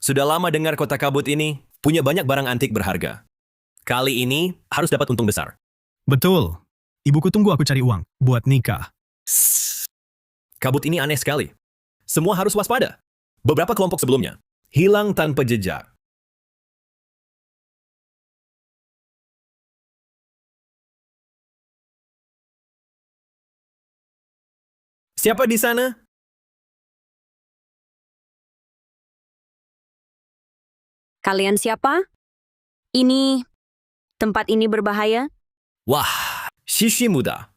Sudah lama dengar kota kabut ini punya banyak barang antik berharga. Kali ini harus dapat untung besar. Betul. Ibuku tunggu aku cari uang buat nikah. Sss. Kabut ini aneh sekali. Semua harus waspada. Beberapa kelompok sebelumnya hilang tanpa jejak. Siapa di sana? Kalian siapa? Tempat ini berbahaya? Wah, Shishi muda.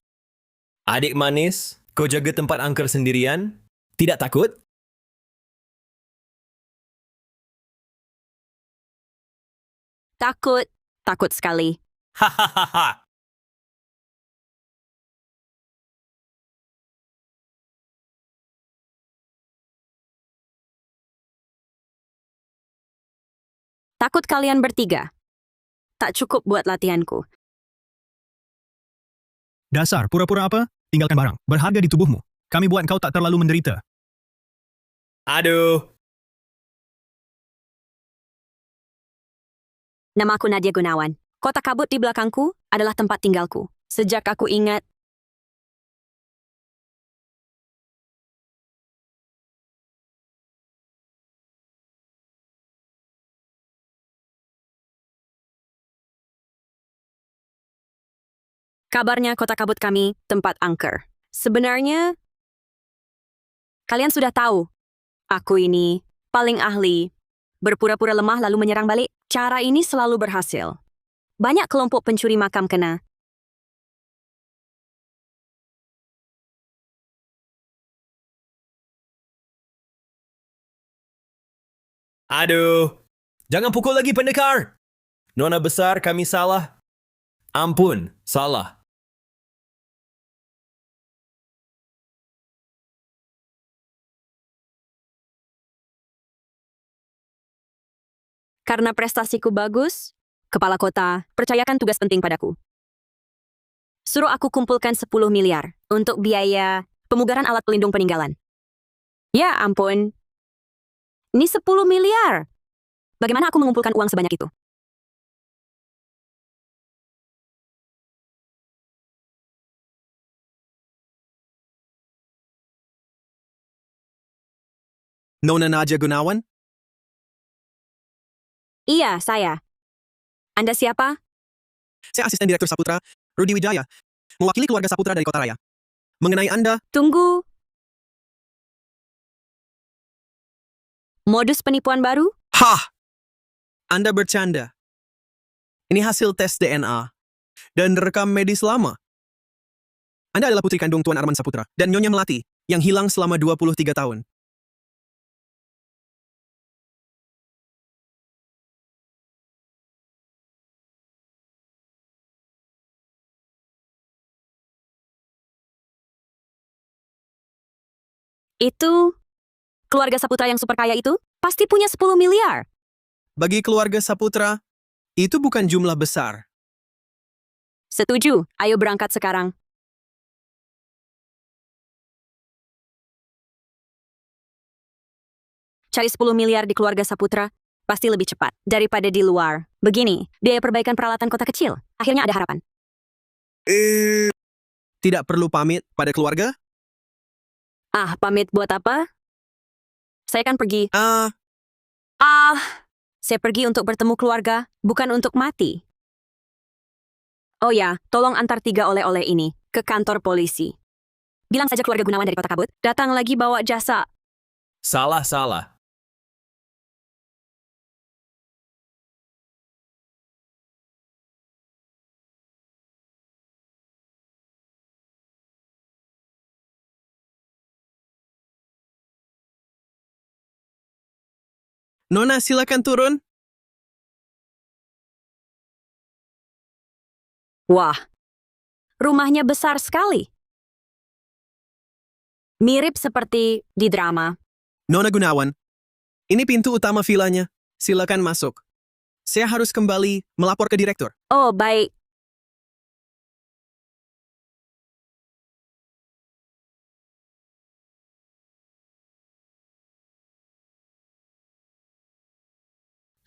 Adik manis, kau jaga tempat angker sendirian? Tidak takut? Takut. Takut sekali. Hahaha. Takut kalian bertiga. Tak cukup buat latihanku. Dasar, pura-pura apa? Tinggalkan barang. Berharga di tubuhmu. Kami buat kau tak terlalu menderita. Aduh. Namaku Nadia Gunawan. Kota kabut di belakangku adalah tempat tinggalku. Sejak aku ingat, kabarnya kota kabut kami tempat angker. Sebenarnya, kalian sudah tahu, aku ini paling ahli. Berpura-pura lemah lalu menyerang balik. Cara ini selalu berhasil. Banyak kelompok pencuri makam kena. Aduh. Jangan pukul lagi pendekar. Nona besar, kami salah. Ampun, salah. Karena prestasiku bagus, kepala kota percayakan tugas penting padaku. Suruh aku kumpulkan 10 miliar untuk biaya pemugaran alat pelindung peninggalan. Ya ampun. Ini 10 miliar. Bagaimana aku mengumpulkan uang sebanyak itu? Nona Nadia Gunawan? Iya, saya. Anda siapa? Saya asisten direktur Saputra, Rudi Wijaya, mewakili keluarga Saputra dari Kota Raya. Mengenai Anda, Tunggu. Modus penipuan baru? hah! Anda bercanda. Ini hasil tes DNA dan rekam medis lama. Anda adalah putri kandung Tuan Arman Saputra dan Nyonya Melati yang hilang selama 23 tahun. Itu keluarga Saputra yang super kaya itu pasti punya 10 miliar. Bagi keluarga Saputra, itu bukan jumlah besar. Setuju, ayo berangkat sekarang. Cari 10 miliar di keluarga Saputra, pasti lebih cepat daripada di luar. Begini, biaya perbaikan peralatan kota kecil. Akhirnya ada harapan. Tidak perlu pamit pada keluarga? Ah, pamit buat apa? Saya kan pergi. Ah, Saya pergi untuk bertemu keluarga, bukan untuk mati. Oh ya, tolong antar 3 oleh-oleh ini ke kantor polisi. Bilang saja keluarga Gunawan dari Kota Kabut, datang lagi bawa jasa. Salah. Nona silakan turun. Wah, rumahnya besar sekali. Mirip seperti di drama. Nona Gunawan, ini pintu utama vilanya. Silakan masuk. Saya harus kembali melapor ke direktur. Oh, baik.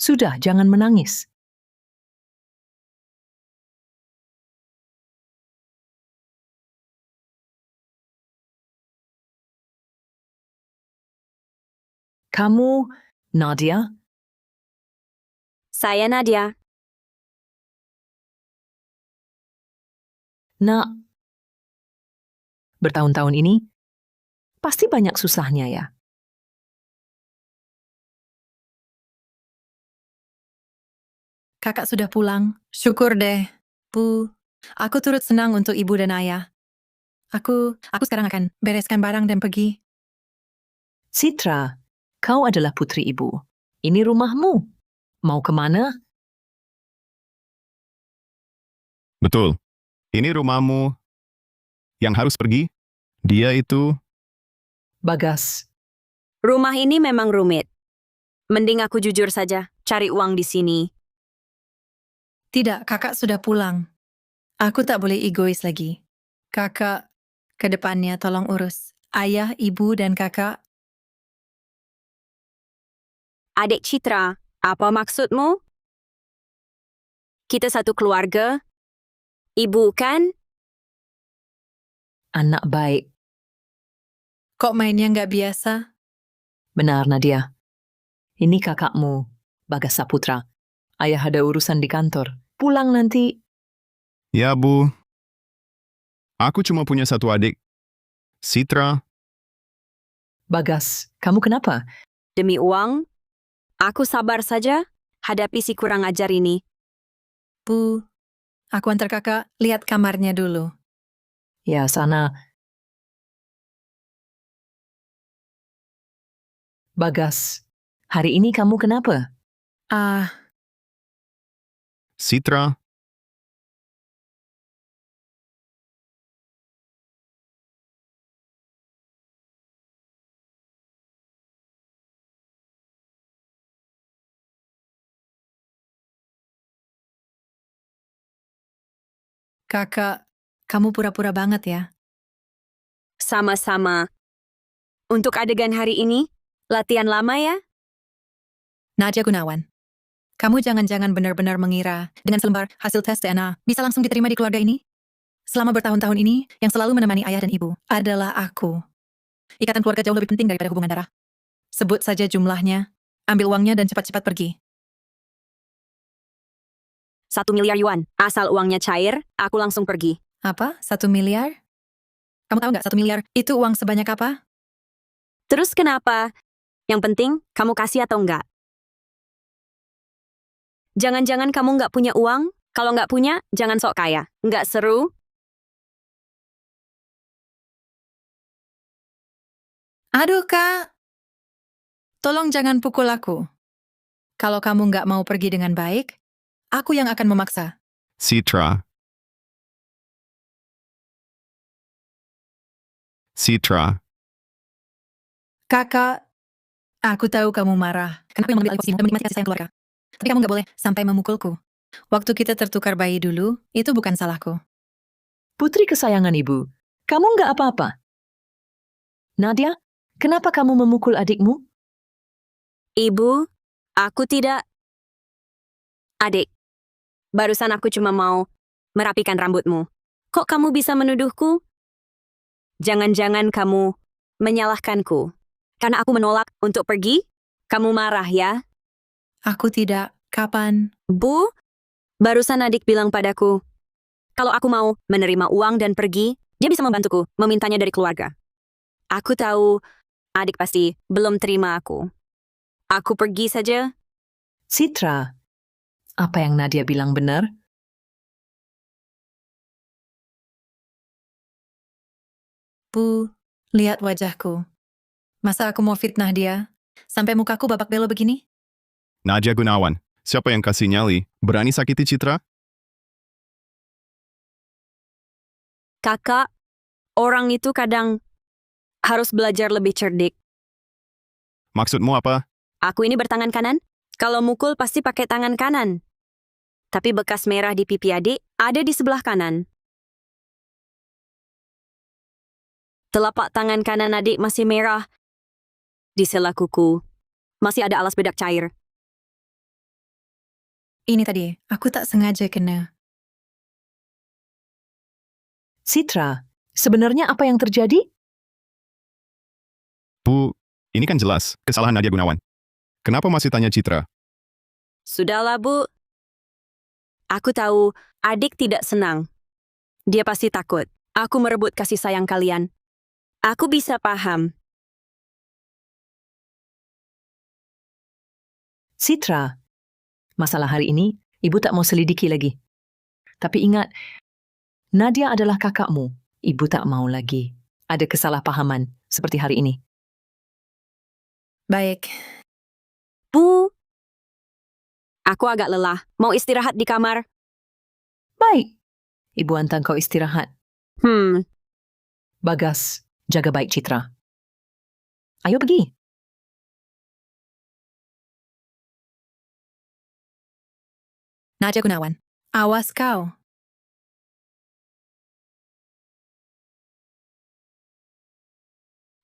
Sudah, jangan menangis. Kamu, Nadia? Saya Nadia. Nak, bertahun-tahun ini pasti banyak susahnya ya. Kakak sudah pulang. Syukur deh, Bu. Aku turut senang untuk ibu dan ayah. Aku sekarang akan bereskan barang dan pergi. Citra, kau adalah putri ibu. Ini rumahmu. Mau kemana? Betul. Ini rumahmu. Yang harus pergi, dia itu... Bagas. Rumah ini memang rumit. Mending aku jujur saja, cari uang di sini. Tidak, kakak sudah pulang. Aku tak boleh egois lagi. Kakak, ke depannya tolong urus ayah, ibu, dan kakak. Adik Citra, apa maksudmu? Kita satu keluarga. Ibu kan? Anak baik. Kok mainnya nggak biasa? Benar, Nadia. Ini kakakmu, Bagas Saputra. Ayah ada urusan di kantor. Pulang nanti. Ya, Bu. Aku cuma punya satu adik. Citra. Bagas, kamu kenapa? Demi uang? Aku sabar saja hadapi si kurang ajar ini. Bu, aku antar kakak lihat kamarnya dulu. Ya, sana. Bagas, hari ini kamu kenapa? Citra. Kakak, kamu pura-pura banget ya. Sama-sama. Untuk adegan hari ini, latihan lama ya? Nadia Gunawan. Kamu jangan-jangan benar-benar mengira dengan selembar hasil tes DNA bisa langsung diterima di keluarga ini? Selama bertahun-tahun ini, yang selalu menemani ayah dan ibu adalah aku. Ikatan keluarga jauh lebih penting daripada hubungan darah. Sebut saja jumlahnya, ambil uangnya dan cepat-cepat pergi. 1 miliar yuan. Asal uangnya cair, aku langsung pergi. Apa? 1 miliar? Kamu tahu nggak 1 miliar itu uang sebanyak apa? Terus kenapa? Yang penting, kamu kasih atau enggak? Jangan-jangan kamu nggak punya uang? Kalau nggak punya, jangan sok kaya. Nggak seru? Aduh, Kak. Tolong jangan pukul aku. Kalau kamu nggak mau pergi dengan baik, aku yang akan memaksa. Citra. Citra. Kakak, aku tahu kamu marah. Kenapa yang mengambil alih posisimu dan menikmati kasih sayang keluarga? Tapi kamu nggak boleh sampai memukulku. Waktu kita tertukar bayi dulu, itu bukan salahku. Putri kesayangan ibu, kamu nggak apa-apa? Nadia, kenapa kamu memukul adikmu? Ibu, aku tidak. Adik, barusan aku cuma mau merapikan rambutmu. Kok kamu bisa menuduhku? Jangan-jangan kamu menyalahkanku. Karena aku menolak untuk pergi? Kamu marah ya? Aku tidak. Kapan? Bu, barusan adik bilang padaku, kalau aku mau menerima uang dan pergi, dia bisa membantuku memintanya dari keluarga. Aku tahu adik pasti belum terima aku. Aku pergi saja. Citra, apa yang Nadia bilang benar? Bu, lihat wajahku. Masa aku mau fitnah dia? Sampai mukaku babak belok begini? Nadia Gunawan. Siapa yang kasih nyali? Berani sakiti Citra? Kakak, orang itu kadang harus belajar lebih cerdik. Maksudmu apa? Aku ini bertangan kanan. Kalau mukul pasti pakai tangan kanan. Tapi bekas merah di pipi adik ada di sebelah kanan. Telapak tangan kanan adik masih merah. Di sela kuku masih ada alas bedak cair. Ini tadi, aku tak sengaja kena. Citra, sebenarnya apa yang terjadi? Bu, ini kan jelas kesalahan Nadia Gunawan. Kenapa masih tanya Citra? Sudahlah, Bu. Aku tahu adik tidak senang. Dia pasti takut. Aku merebut kasih sayang kalian. Aku bisa paham. Citra, masalah hari ini ibu tak mau selidiki lagi. Tapi ingat, Nadia adalah kakakmu. Ibu tak mau lagi ada kesalahpahaman seperti hari ini. Baik, Bu, aku agak lelah. Mau istirahat di kamar? Baik, ibu hantar kau istirahat. Bagas, jaga baik Citra. Ayo pergi. Nadia Gunawan. Awas kau.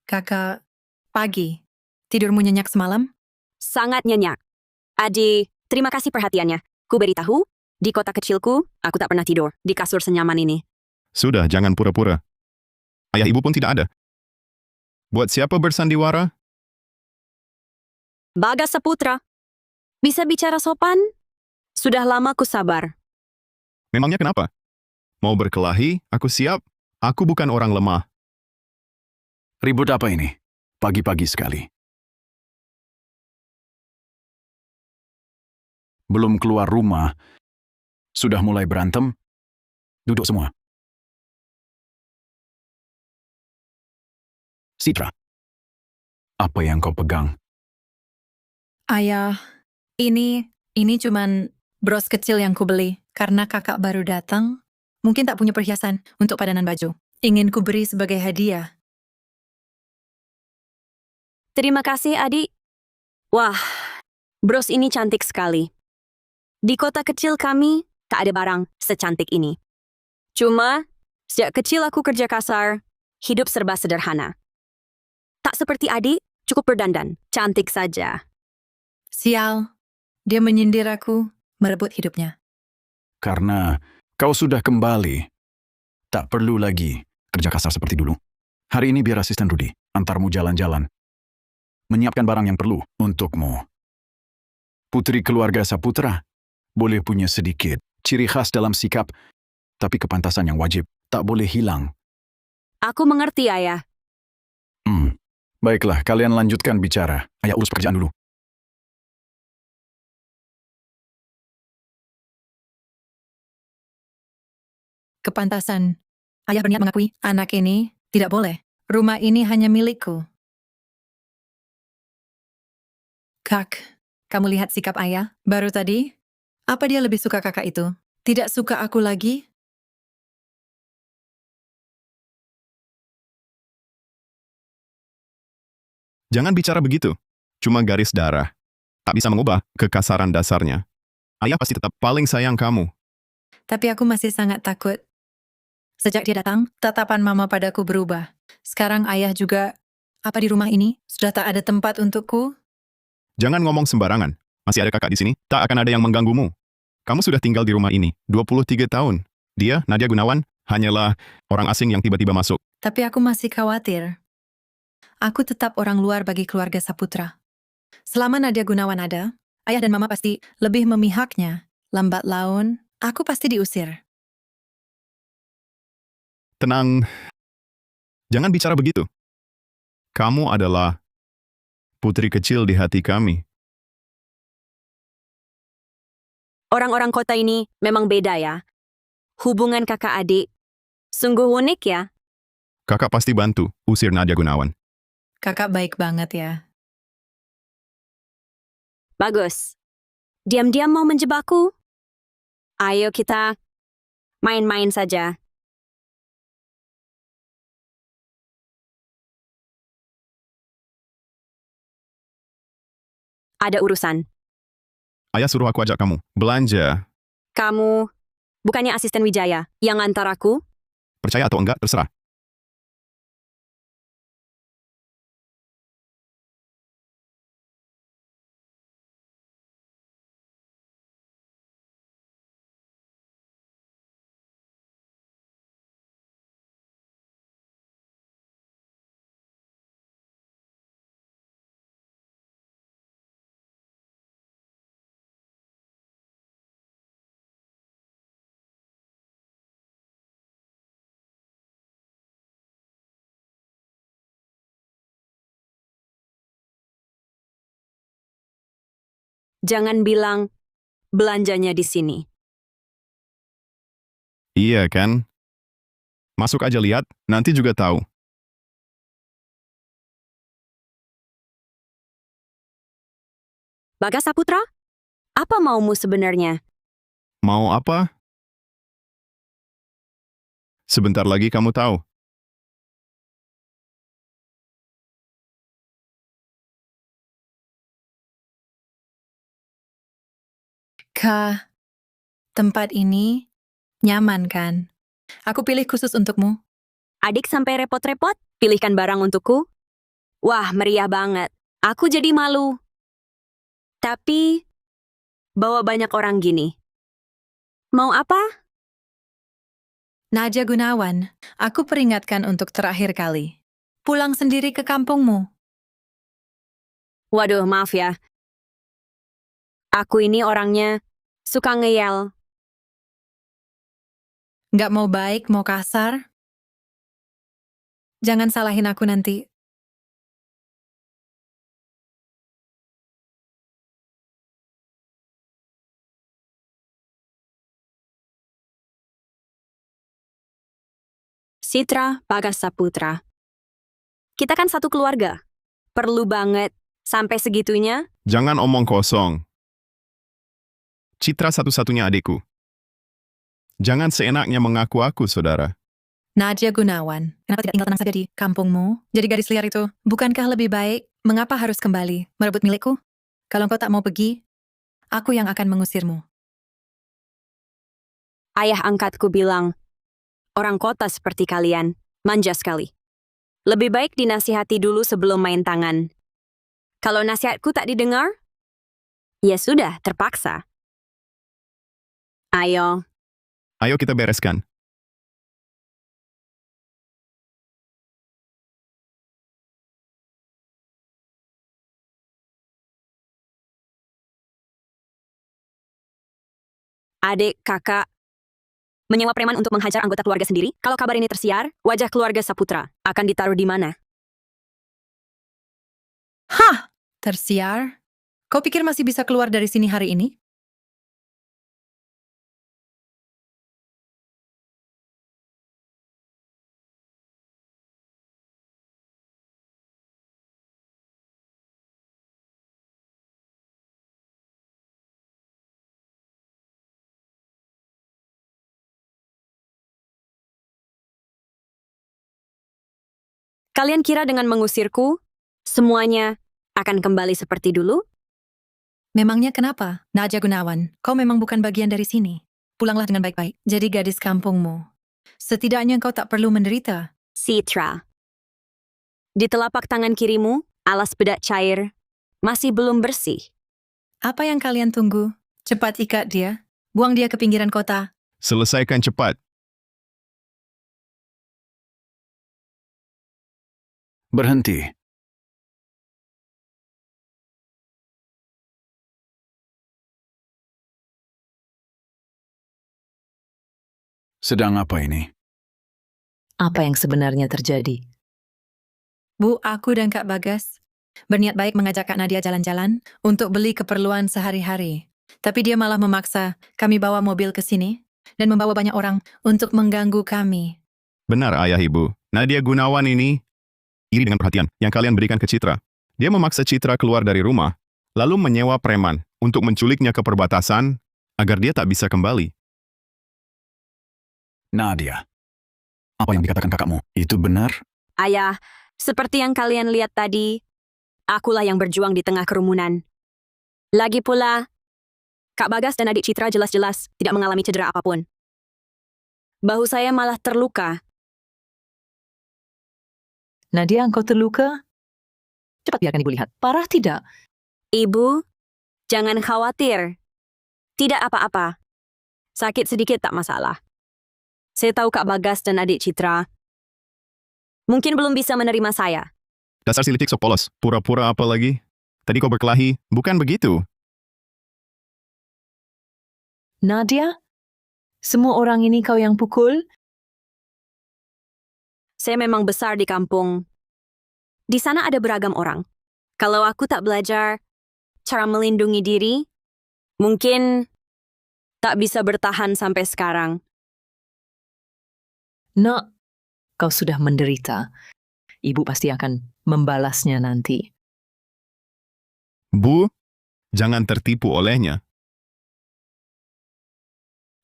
Kakak, pagi. Tidurmu nyenyak semalam? Sangat nyenyak. Adi, terima kasih perhatiannya. Ku beritahu, di kota kecilku, aku tak pernah tidur di kasur senyaman ini. Sudah, jangan pura-pura. Ayah ibu pun tidak ada. Buat siapa bersandiwara? Bagas Saputra. Bisa bicara sopan? Sudah lama ku sabar. Memangnya kenapa? Mau berkelahi? Aku siap. Aku bukan orang lemah. Ribut apa ini? Pagi-pagi sekali. Belum keluar rumah, sudah mulai berantem? Duduk semua. Citra, apa yang kau pegang? Ayah, ini cuman bros kecil yang ku beli. Karena kakak baru datang, mungkin tak punya perhiasan untuk padanan baju. Ingin ku beri sebagai hadiah. Terima kasih, adik. Wah, bros ini cantik sekali. Di kota kecil kami, tak ada barang secantik ini. Cuma, sejak kecil aku kerja kasar, hidup serba sederhana. Tak seperti adik, cukup berdandan, cantik saja. Sial, dia menyindir aku, merebut hidupnya. Karena kau sudah kembali. Tak perlu lagi kerja kasar seperti dulu. Hari ini biar asisten Rudi antarmu jalan-jalan. Menyiapkan barang yang perlu untukmu. Putri keluarga Saputra boleh punya sedikit ciri khas dalam sikap, tapi kepantasan yang wajib tak boleh hilang. Aku mengerti, ayah. Baiklah, kalian lanjutkan bicara. Ayah urus pekerjaan dulu. Kepantasan. Ayah berniat mengakui, anak ini tidak boleh. Rumah ini hanya milikku. Kak, kamu lihat sikap ayah baru tadi? Apa dia lebih suka kakak itu? Tidak suka aku lagi? Jangan bicara begitu. Cuma garis darah. Tak bisa mengubah kekasaran dasarnya. Ayah pasti tetap paling sayang kamu. Tapi aku masih sangat takut. Sejak dia datang, tatapan mama padaku berubah. Sekarang ayah juga, apa di rumah ini sudah tak ada tempat untukku? Jangan ngomong sembarangan. Masih ada kakak di sini, tak akan ada yang mengganggumu. Kamu sudah tinggal di rumah ini 23 tahun. Dia, Nadia Gunawan, hanyalah orang asing yang tiba-tiba masuk. Tapi aku masih khawatir. Aku tetap orang luar bagi keluarga Saputra. Selama Nadia Gunawan ada, ayah dan mama pasti lebih memihaknya. Lambat laun, aku pasti diusir. Tenang. Jangan bicara begitu. Kamu adalah putri kecil di hati kami. Orang-orang kota ini memang beda ya. Hubungan kakak adik. Sungguh unik ya. Kakak pasti bantu usir Nadia Gunawan. Kakak baik banget ya. Bagus. Diam-diam mau menjebakku? Ayo kita main-main saja. Ada urusan. Ayah suruh aku ajak kamu belanja. Kamu bukannya asisten Wijaya yang antar aku? Percaya atau enggak, terserah. Jangan bilang belanjanya di sini. Iya kan? Masuk aja lihat, nanti juga tahu. Bagas Saputra, apa maumu sebenarnya? Mau apa? Sebentar lagi kamu tahu. Kak, tempat ini nyaman kan? Aku pilih khusus untukmu. Adik sampai repot-repot pilihkan barang untukku? Wah, meriah banget. Aku jadi malu. Tapi, bawa banyak orang gini. Mau apa? Nadia Gunawan, aku peringatkan untuk terakhir kali. Pulang sendiri ke kampungmu. Waduh, maaf ya. Aku ini orangnya suka ngeyel. Nggak mau baik, mau kasar. Jangan salahin aku nanti. Citra Bagas Saputra. Kita kan satu keluarga. Perlu banget sampai segitunya. Jangan omong kosong. Citra satu-satunya adikku. Jangan seenaknya mengaku aku, saudara. Nadia Gunawan, kenapa tidak tinggal tenang saja di kampungmu? Jadi gadis liar itu, bukankah lebih baik? Mengapa harus kembali merebut milikku? Kalau engkau tak mau pergi, aku yang akan mengusirmu. Ayah angkatku bilang, orang kota seperti kalian, manja sekali. Lebih baik dinasihati dulu sebelum main tangan. Kalau nasihatku tak didengar, ya sudah, terpaksa. Ayo, Ayo kita bereskan. adik, kakak, menyewa preman untuk menghajar anggota keluarga sendiri? Kalau kabar ini tersiar, wajah keluarga Saputra akan ditaruh di mana? Hah! Tersiar? Kau pikir masih bisa keluar dari sini hari ini? Kalian kira dengan mengusirku, semuanya akan kembali seperti dulu? Memangnya kenapa? Nadia Gunawan, kau memang bukan bagian dari sini. Pulanglah dengan baik-baik. Jadi gadis kampungmu. Setidaknya kau tak perlu menderita. Citra. Di telapak tangan kirimu, alas bedak cair, masih belum bersih. Apa yang kalian tunggu? Cepat ikat dia. Buang dia ke pinggiran kota. Selesaikan cepat. Berhenti. Sedang apa ini? Apa yang sebenarnya terjadi? Bu, aku dan Kak Bagas berniat baik mengajak Kak Nadia jalan-jalan untuk beli keperluan sehari-hari. Tapi dia malah memaksa kami bawa mobil ke sini dan membawa banyak orang untuk mengganggu kami. Benar, ayah ibu. Nadia Gunawan ini iri dengan perhatian yang kalian berikan ke Citra. Dia memaksa Citra keluar dari rumah, lalu menyewa preman untuk menculiknya ke perbatasan agar dia tak bisa kembali. Nadia, apa yang dikatakan kakakmu? Itu benar? Ayah, seperti yang kalian lihat tadi, akulah yang berjuang di tengah kerumunan. Lagi pula, Kak Bagas dan adik Citra jelas-jelas tidak mengalami cedera apapun. Bahu saya malah terluka. Nadia, engkau terluka? Cepat biarkan ibu lihat. Parah tidak? Ibu, jangan khawatir. Tidak apa-apa. Sakit sedikit tak masalah. Saya tahu Kak Bagas dan adik Citra mungkin belum bisa menerima saya. Dasar si licik sok polos. Pura-pura apa lagi? Tadi kau berkelahi, bukan begitu? Nadia? Semua orang ini kau yang pukul? Saya memang besar di kampung. Di sana ada beragam orang. Kalau aku tak belajar cara melindungi diri, Mungkin tak bisa bertahan sampai sekarang. Nak, kau sudah menderita. Ibu pasti akan membalasnya nanti. Bu, jangan tertipu olehnya.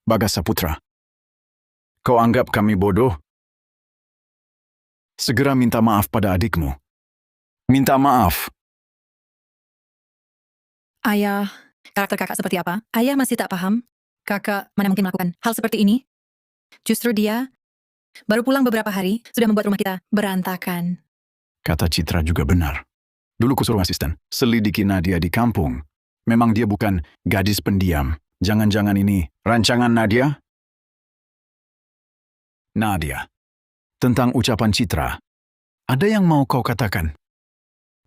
Bagas Saputra, kau anggap kami bodoh? Segera minta maaf pada adikmu. Minta maaf. Ayah, karakter kakak seperti apa? Ayah masih tak paham. Kakak mana mungkin melakukan hal seperti ini? Justru dia baru pulang beberapa hari, sudah membuat rumah kita berantakan. Kata Citra juga benar. Dulu kusuruh asisten, selidiki Nadia di kampung. Memang dia bukan gadis pendiam. Jangan-jangan ini rancangan Nadia? Nadia, tentang ucapan Citra, ada yang mau kau katakan?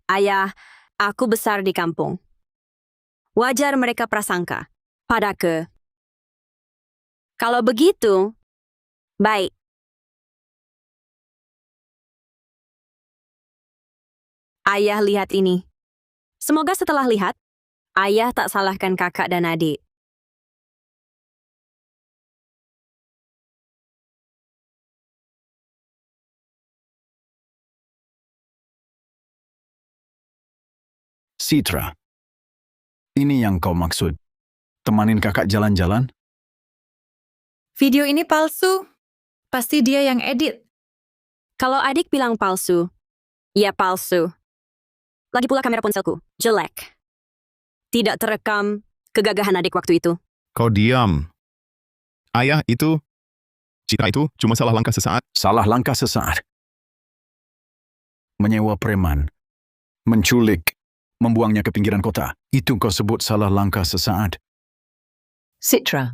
Ayah, aku besar di kampung. Wajar mereka prasangka padaku. Kalau begitu, baik. Ayah lihat ini. Semoga setelah lihat, ayah tak salahkan kakak dan adik. Citra, ini yang kau maksud? Temanin kakak jalan-jalan? Video ini palsu. Pasti dia yang edit. Kalau adik bilang palsu, ya palsu. Lagi pula kamera ponselku, jelek. Tidak terekam kegagahan adik waktu itu. Kau diam. Ayah itu, Citra itu cuma salah langkah sesaat. Salah langkah sesaat. Menyewa preman, menculik, membuangnya ke pinggiran kota. Itu kau sebut salah langkah sesaat. Citra,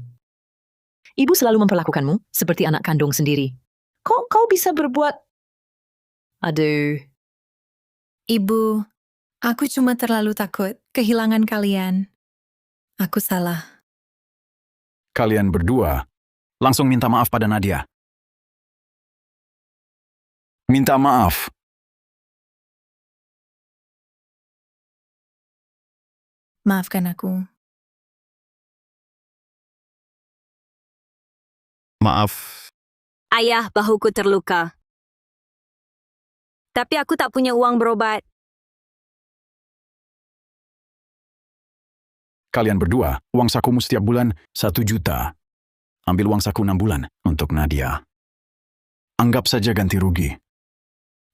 ibu selalu memperlakukanmu seperti anak kandung sendiri. Kok kau bisa berbuat... Aduh, Ibu, aku cuma terlalu takut kehilangan kalian. Aku salah. Kalian berdua langsung minta maaf pada Nadia. Minta maaf. Maafkan aku. Maaf, Ayah, bahuku terluka. Tapi aku tak punya uang berobat. Kalian berdua, uang sakumu setiap bulan 1 juta. Ambil uang saku 6 bulan untuk Nadia. Anggap saja ganti rugi.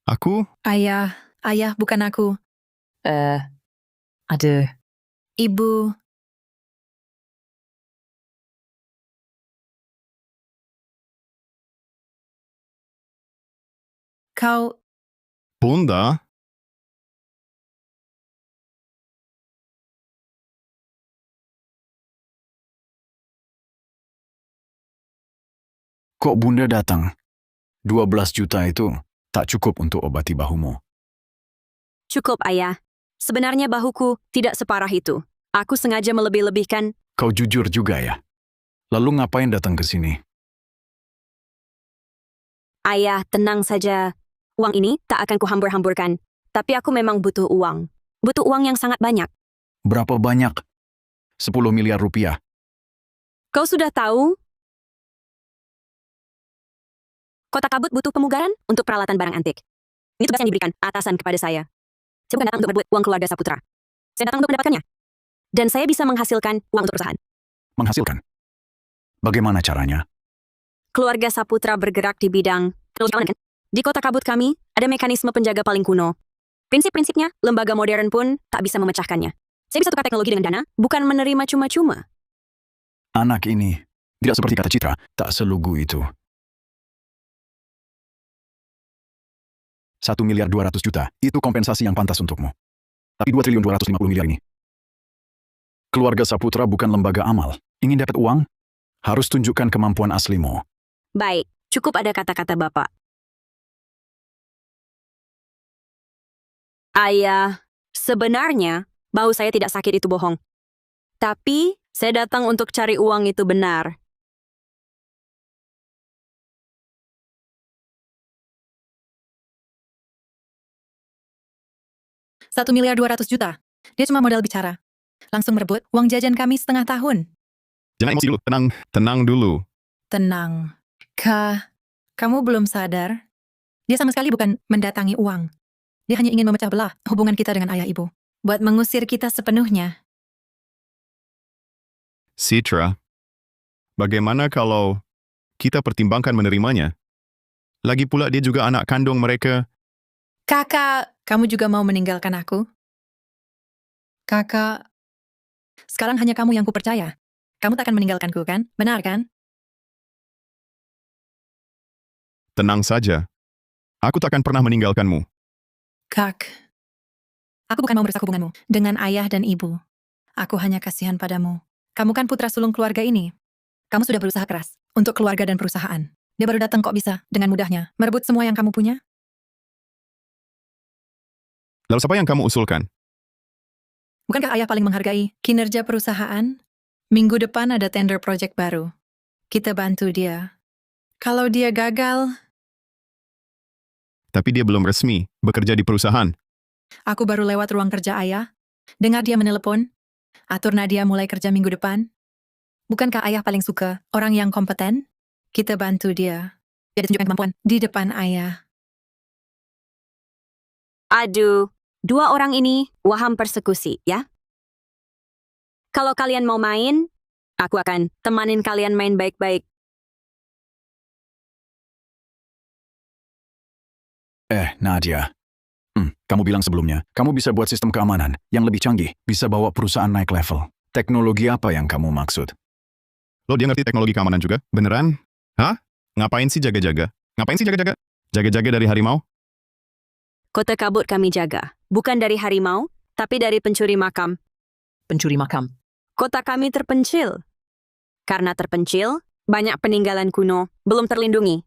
aku Ayah, bukan aku. aduh. Ibu, kau Bunda. Kok Bunda datang? 12 juta itu tak cukup untuk obati bahumu. Cukup, ayah. Sebenarnya bahuku tidak separah itu. Aku sengaja melebih-lebihkan. Kau jujur juga ya? Lalu ngapain datang ke sini? Ayah, tenang saja. Uang ini tak akan kuhambur-hamburkan. Tapi aku memang butuh uang. Butuh uang yang sangat banyak. Berapa banyak? 10 miliar rupiah. Kau sudah tahu? Kota Kabut butuh pemugaran untuk peralatan barang antik. Ini tugas yang diberikan atasan kepada saya. Saya bukan datang untuk berbuat uang keluarga Saputra. Saya datang untuk mendapatkannya. Dan saya bisa menghasilkan uang untuk perusahaan. Menghasilkan. Bagaimana caranya? Keluarga Saputra bergerak di bidang teknologi. Di Kota Kabut kami, ada mekanisme penjaga paling kuno. Prinsip-prinsipnya, lembaga modern pun tak bisa memecahkannya. Saya bisa tukar teknologi dengan dana, bukan menerima cuma-cuma. Anak ini, tidak seperti kata Citra, tak selugu itu. 1.200.000.000, itu kompensasi yang pantas untukmu. Tapi 2.250.000.000 ini. Keluarga Saputra bukan lembaga amal. Ingin dapat uang? Harus tunjukkan kemampuan aslimu. Baik, cukup ada kata-kata Bapak. Ayah, sebenarnya bahu saya tidak sakit itu bohong. Tapi saya datang untuk cari uang itu benar. $1.200.000.000. Dia cuma modal bicara. Langsung merebut uang jajan kami setengah tahun. Jangan emosi dulu, tenang dulu. Tenang. Kamu belum sadar? Dia sama sekali bukan mendatangi uang. Dia hanya ingin memecah belah hubungan kita dengan ayah ibu. Buat mengusir kita sepenuhnya. Citra, bagaimana kalau kita pertimbangkan menerimanya? Lagi pula dia juga anak kandung mereka. Kakak, kamu juga mau meninggalkan aku? Kakak, sekarang hanya kamu yang kupercaya. Kamu tak akan meninggalkanku, kan? Benar, kan? Tenang saja. Aku takkan pernah meninggalkanmu. Aku bukan mau merusak hubunganmu dengan ayah dan ibu. Aku hanya kasihan padamu. Kamu kan putra sulung keluarga ini. Kamu sudah berusaha keras untuk keluarga dan perusahaan. Dia baru datang kok bisa dengan mudahnya merebut semua yang kamu punya? Lalu siapa yang kamu usulkan? Bukankah ayah paling menghargai kinerja perusahaan? Minggu depan ada tender project baru. Kita bantu dia. Kalau dia gagal, Tapi dia belum resmi bekerja di perusahaan. aku baru lewat ruang kerja ayah. Dengar dia menelepon. Atur Nadia mulai kerja minggu depan. Bukankah ayah paling suka orang yang kompeten? Kita bantu dia. Dia tunjukkan kemampuan di depan ayah. Aduh, dua orang ini waham persekusi, ya? Kalau kalian mau main, aku akan temanin kalian main baik-baik. Nadia. Kamu bilang sebelumnya, kamu bisa buat sistem keamanan yang lebih canggih, bisa bawa perusahaan naik level. Teknologi apa yang kamu maksud? Lo dia ngerti teknologi keamanan juga? Beneran? Hah? Ngapain sih jaga-jaga? Jaga-jaga dari harimau? Kota kabut kami jaga. Bukan dari harimau, tapi dari pencuri makam. Pencuri makam. Kota kami terpencil. Karena terpencil, banyak peninggalan kuno belum terlindungi.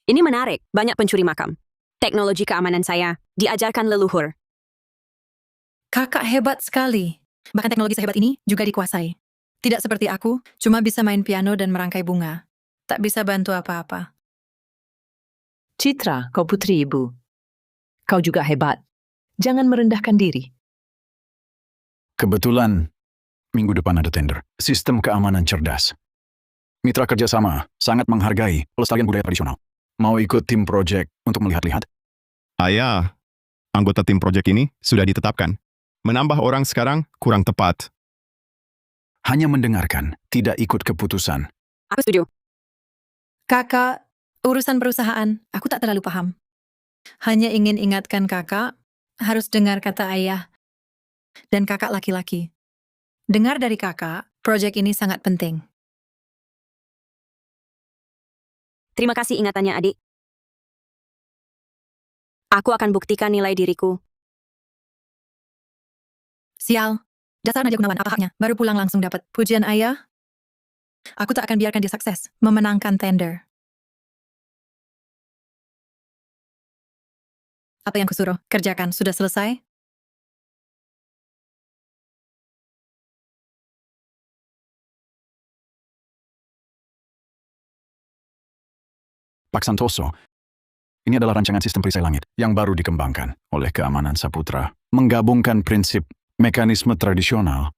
Ini menarik, banyak pencuri makam. Teknologi keamanan saya diajarkan leluhur. Kakak hebat sekali. Bahkan teknologi sehebat ini juga dikuasai. Tidak seperti aku, cuma bisa main piano dan merangkai bunga. Tak bisa bantu apa-apa. Citra, kau putri ibu. Kau juga hebat. Jangan merendahkan diri. Kebetulan, minggu depan ada tender. Sistem keamanan cerdas. Mitra kerjasama sangat menghargai pelestarian budaya tradisional. Mau ikut tim project untuk melihat-lihat? Ayah, anggota tim proyek ini sudah ditetapkan. Menambah orang sekarang kurang tepat. Hanya mendengarkan, tidak ikut keputusan. Aku setuju. Kakak, urusan perusahaan, aku tak terlalu paham. Hanya ingin ingatkan kakak, harus dengar kata ayah. Dan kakak laki-laki. Dengar dari kakak, proyek ini sangat penting. Terima kasih ingatannya, adik. Aku akan buktikan nilai diriku. Sial. Dasar Nadia Gunawan, apa haknya? Baru pulang langsung dapat pujian ayah? Aku tak akan biarkan dia sukses memenangkan tender. Apa yang kusuruh? Kerjakan. Sudah selesai? Pak Santoso, ini adalah rancangan sistem perisai langit yang baru dikembangkan oleh Keamanan Saputra. Menggabungkan prinsip mekanisme tradisional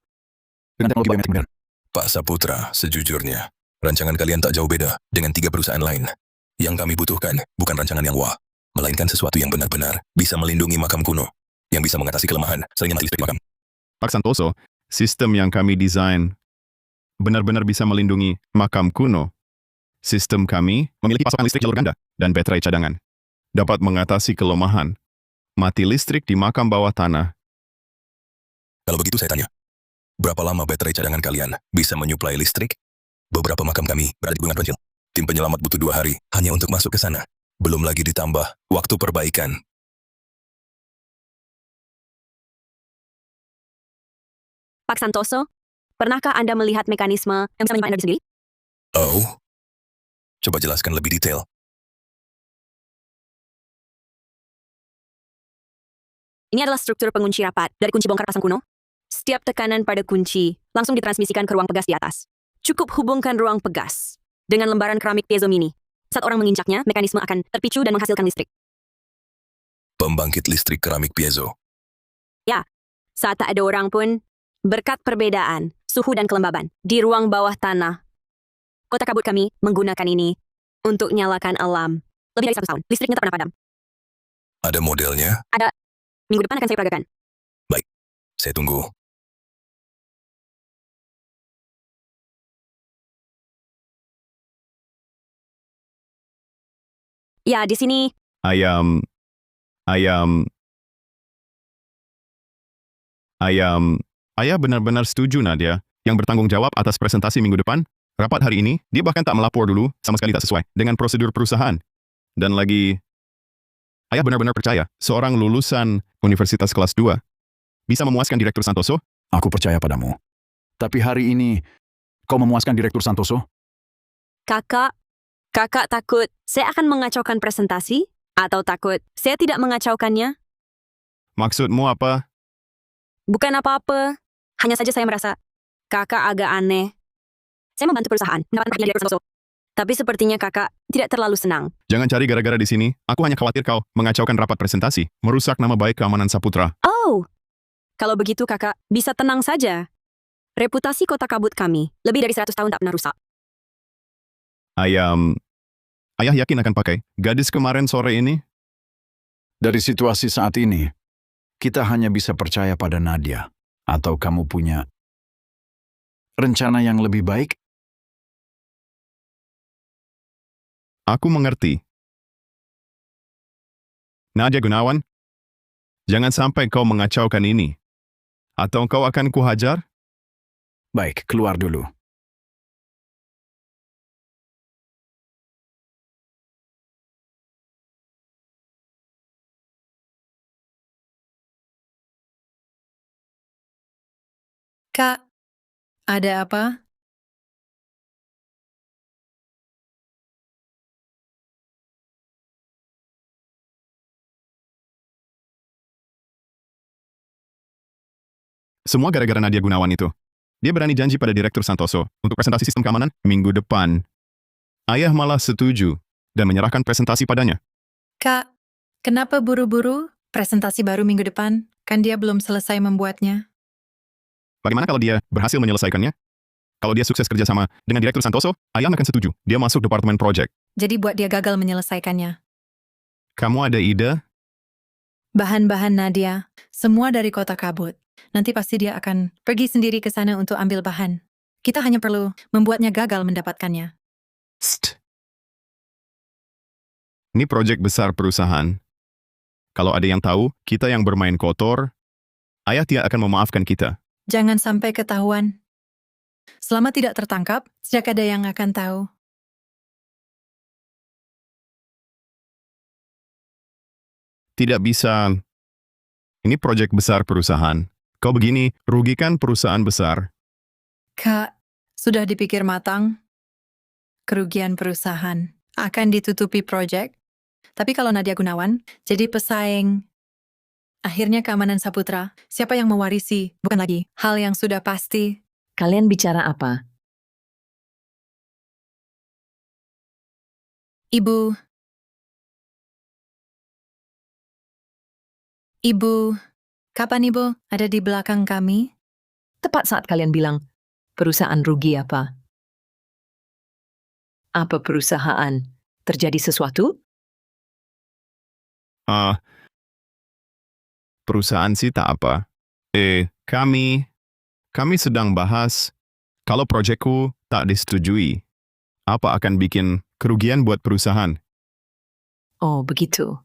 dengan teknologi biometrik modern. Pak Saputra, sejujurnya, rancangan kalian tak jauh beda dengan 3 perusahaan lain. Yang kami butuhkan bukan rancangan yang wah, melainkan sesuatu yang benar-benar bisa melindungi makam kuno, yang bisa mengatasi kelemahan seringnya mati listrik makam. Pak Santoso, sistem yang kami desain benar-benar bisa melindungi makam kuno. Sistem kami memiliki pasokan listrik jalur ganda dan baterai cadangan. Dapat mengatasi kelemahan mati listrik di makam bawah tanah. Kalau begitu saya tanya, berapa lama baterai cadangan kalian bisa menyuplai listrik? Beberapa makam kami berada di gunung terpencil. Tim penyelamat butuh 2 hari hanya untuk masuk ke sana. Belum lagi ditambah waktu perbaikan. Pak Santoso, pernahkah Anda melihat mekanisme yang bisa menyimpan energi sendiri? Oh, coba jelaskan lebih detail. Ini adalah struktur pengunci rapat dari kunci bongkar pasang kuno. Setiap tekanan pada kunci langsung ditransmisikan ke ruang pegas di atas. Cukup hubungkan ruang pegas dengan lembaran keramik piezo mini. Saat orang menginjaknya, mekanisme akan terpicu dan menghasilkan listrik. Pembangkit listrik keramik piezo. Ya, saat tak ada orang pun, Berkat perbedaan, suhu dan kelembaban di ruang bawah tanah, kota kabut kami menggunakan ini untuk nyalakan alam. Lebih dari 1 tahun, listriknya tak pernah padam. Ada modelnya? Minggu depan akan saya peragakan. Saya tunggu. Ya, di sini. Ayam. Ayah benar-benar setuju, Nadia, yang bertanggung jawab atas presentasi minggu depan. Rapat hari ini, dia bahkan tak melapor dulu, sama sekali tak sesuai dengan prosedur perusahaan. Dan lagi, ayah benar-benar percaya seorang lulusan universitas kelas 2 bisa memuaskan Direktur Santoso. Aku percaya padamu. Tapi hari ini, kau memuaskan Direktur Santoso? Kakak takut saya akan mengacaukan presentasi? Atau takut saya tidak mengacaukannya? Maksudmu apa? Bukan apa-apa. Hanya saja saya merasa kakak agak aneh. Saya membantu perusahaan, mendapat perhatian Direktur Santoso. Tapi sepertinya kakak tidak terlalu senang. Jangan cari gara-gara di sini. Aku hanya khawatir kau mengacaukan rapat presentasi, merusak nama baik keamanan Saputra. Oh, kalau begitu kakak bisa tenang saja. Reputasi kota kabut kami lebih dari 100 tahun tak pernah rusak. Ayah yakin akan pakai gadis kemarin sore ini? Dari situasi saat ini, kita hanya bisa percaya pada Nadia. Atau kamu punya rencana yang lebih baik? Aku mengerti. Nadia Gunawan, jangan sampai kau mengacaukan ini. Atau kau akan kuhajar? Baik, keluar dulu. Kak, ada apa? Semua gara-gara Nadia Gunawan itu. Dia berani janji pada Direktur Santoso untuk presentasi sistem keamanan minggu depan. Ayah malah setuju dan menyerahkan presentasi padanya. Kak, kenapa buru-buru presentasi baru minggu depan? Kan dia belum selesai membuatnya. Bagaimana kalau dia berhasil menyelesaikannya? Kalau dia sukses kerjasama dengan Direktur Santoso, ayah akan setuju. Dia masuk Departemen Project. Jadi buat dia gagal menyelesaikannya. Kamu ada ide? Bahan-bahan Nadia, semua dari kota kabut. Nanti pasti dia akan pergi sendiri ke sana untuk ambil bahan. Kita hanya perlu membuatnya gagal mendapatkannya. Psst. Ini proyek besar perusahaan. Kalau ada yang tahu, kita yang bermain kotor, ayah tidak akan memaafkan kita. Jangan sampai ketahuan. Selama tidak tertangkap, tidak ada yang akan tahu. Tidak bisa. Ini proyek besar perusahaan. Kau begini, rugikan perusahaan besar. Kak, sudah dipikir matang? Kerugian perusahaan akan ditutupi proyek. Tapi kalau Nadia Gunawan jadi pesaing, akhirnya keamanan Saputra, siapa yang mewarisi? Bukan lagi hal yang sudah pasti. Kalian bicara apa? Ibu, kapan Ibu ada di belakang kami? Tepat saat kalian bilang, perusahaan rugi apa? Apa perusahaan? Terjadi sesuatu? Perusahaan sih tak apa. Kami sedang bahas, kalau proyekku tak disetujui, apa akan bikin kerugian buat perusahaan? Oh, begitu.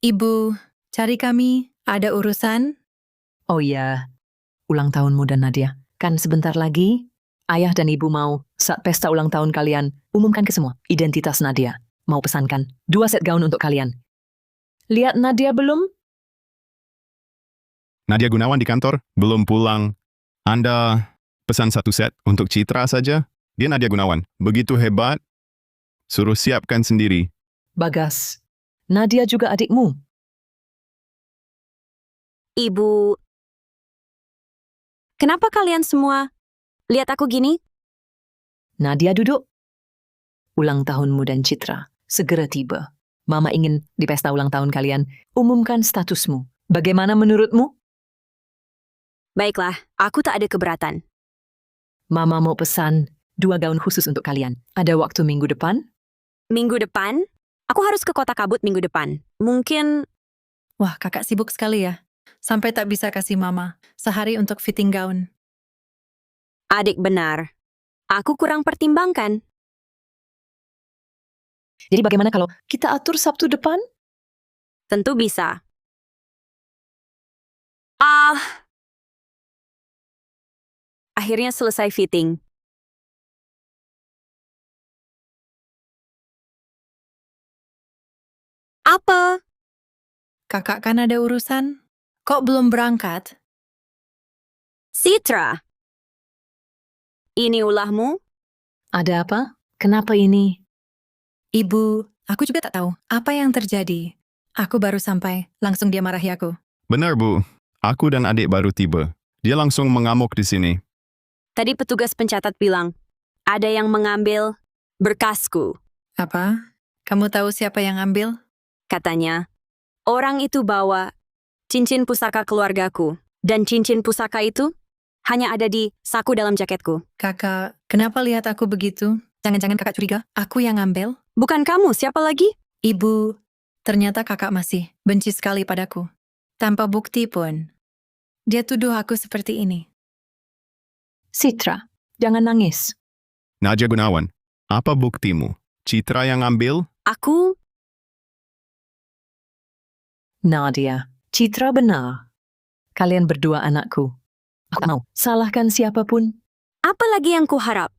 Ibu, cari kami, ada urusan? Oh ya, ulang tahun muda Nadia. Kan sebentar lagi, ayah dan ibu mau saat pesta ulang tahun kalian, umumkan ke semua identitas Nadia. Mau pesankan 2 set gaun untuk kalian. Lihat Nadia belum? Nadia Gunawan di kantor, belum pulang. Anda pesan 1 set untuk Citra saja? Dia Nadia Gunawan, begitu hebat. Suruh siapkan sendiri. Bagas, Nadia juga adikmu. Ibu, kenapa kalian semua lihat aku gini? Nadia duduk. Ulang tahunmu dan Citra segera tiba. Mama ingin di pesta ulang tahun kalian umumkan statusmu. Bagaimana menurutmu? Baiklah, aku tak ada keberatan. Mama mau pesan 2 gaun khusus untuk kalian. Ada waktu minggu depan? Minggu depan? Aku harus ke Kota Kabut minggu depan. Mungkin Wah, kakak sibuk sekali ya. Sampai tak bisa kasih mama sehari untuk fitting gaun. adik benar. Aku kurang pertimbangkan. Jadi bagaimana kalau kita atur Sabtu depan? Tentu bisa. Akhirnya selesai fitting. Apa? Kakak kan ada urusan? Kok belum berangkat? Citra. Ini ulahmu? Ada apa? Kenapa ini? Ibu, aku juga tak tahu apa yang terjadi. Aku baru sampai, langsung dia marahi aku. Benar, Bu. Aku dan adik baru tiba. Dia langsung mengamuk di sini. Tadi petugas pencatat bilang, ada yang mengambil berkasku. Apa? Kamu tahu siapa yang ambil? Katanya, orang itu bawa cincin pusaka keluargaku. Dan cincin pusaka itu hanya ada di saku dalam jaketku. Kakak, kenapa lihat aku begitu? Jangan-jangan kakak curiga aku yang ambil? Bukan kamu, siapa lagi? Ibu, ternyata kakak masih benci sekali padaku. Tanpa bukti pun. Dia tuduh aku seperti ini. Citra, jangan nangis. Nadia Gunawan, apa buktimu? Citra yang ambil? Aku? Nadia, Citra benar. Kalian berdua anakku. Aku tak mau salahkan siapapun. Apa lagi yang kuharap?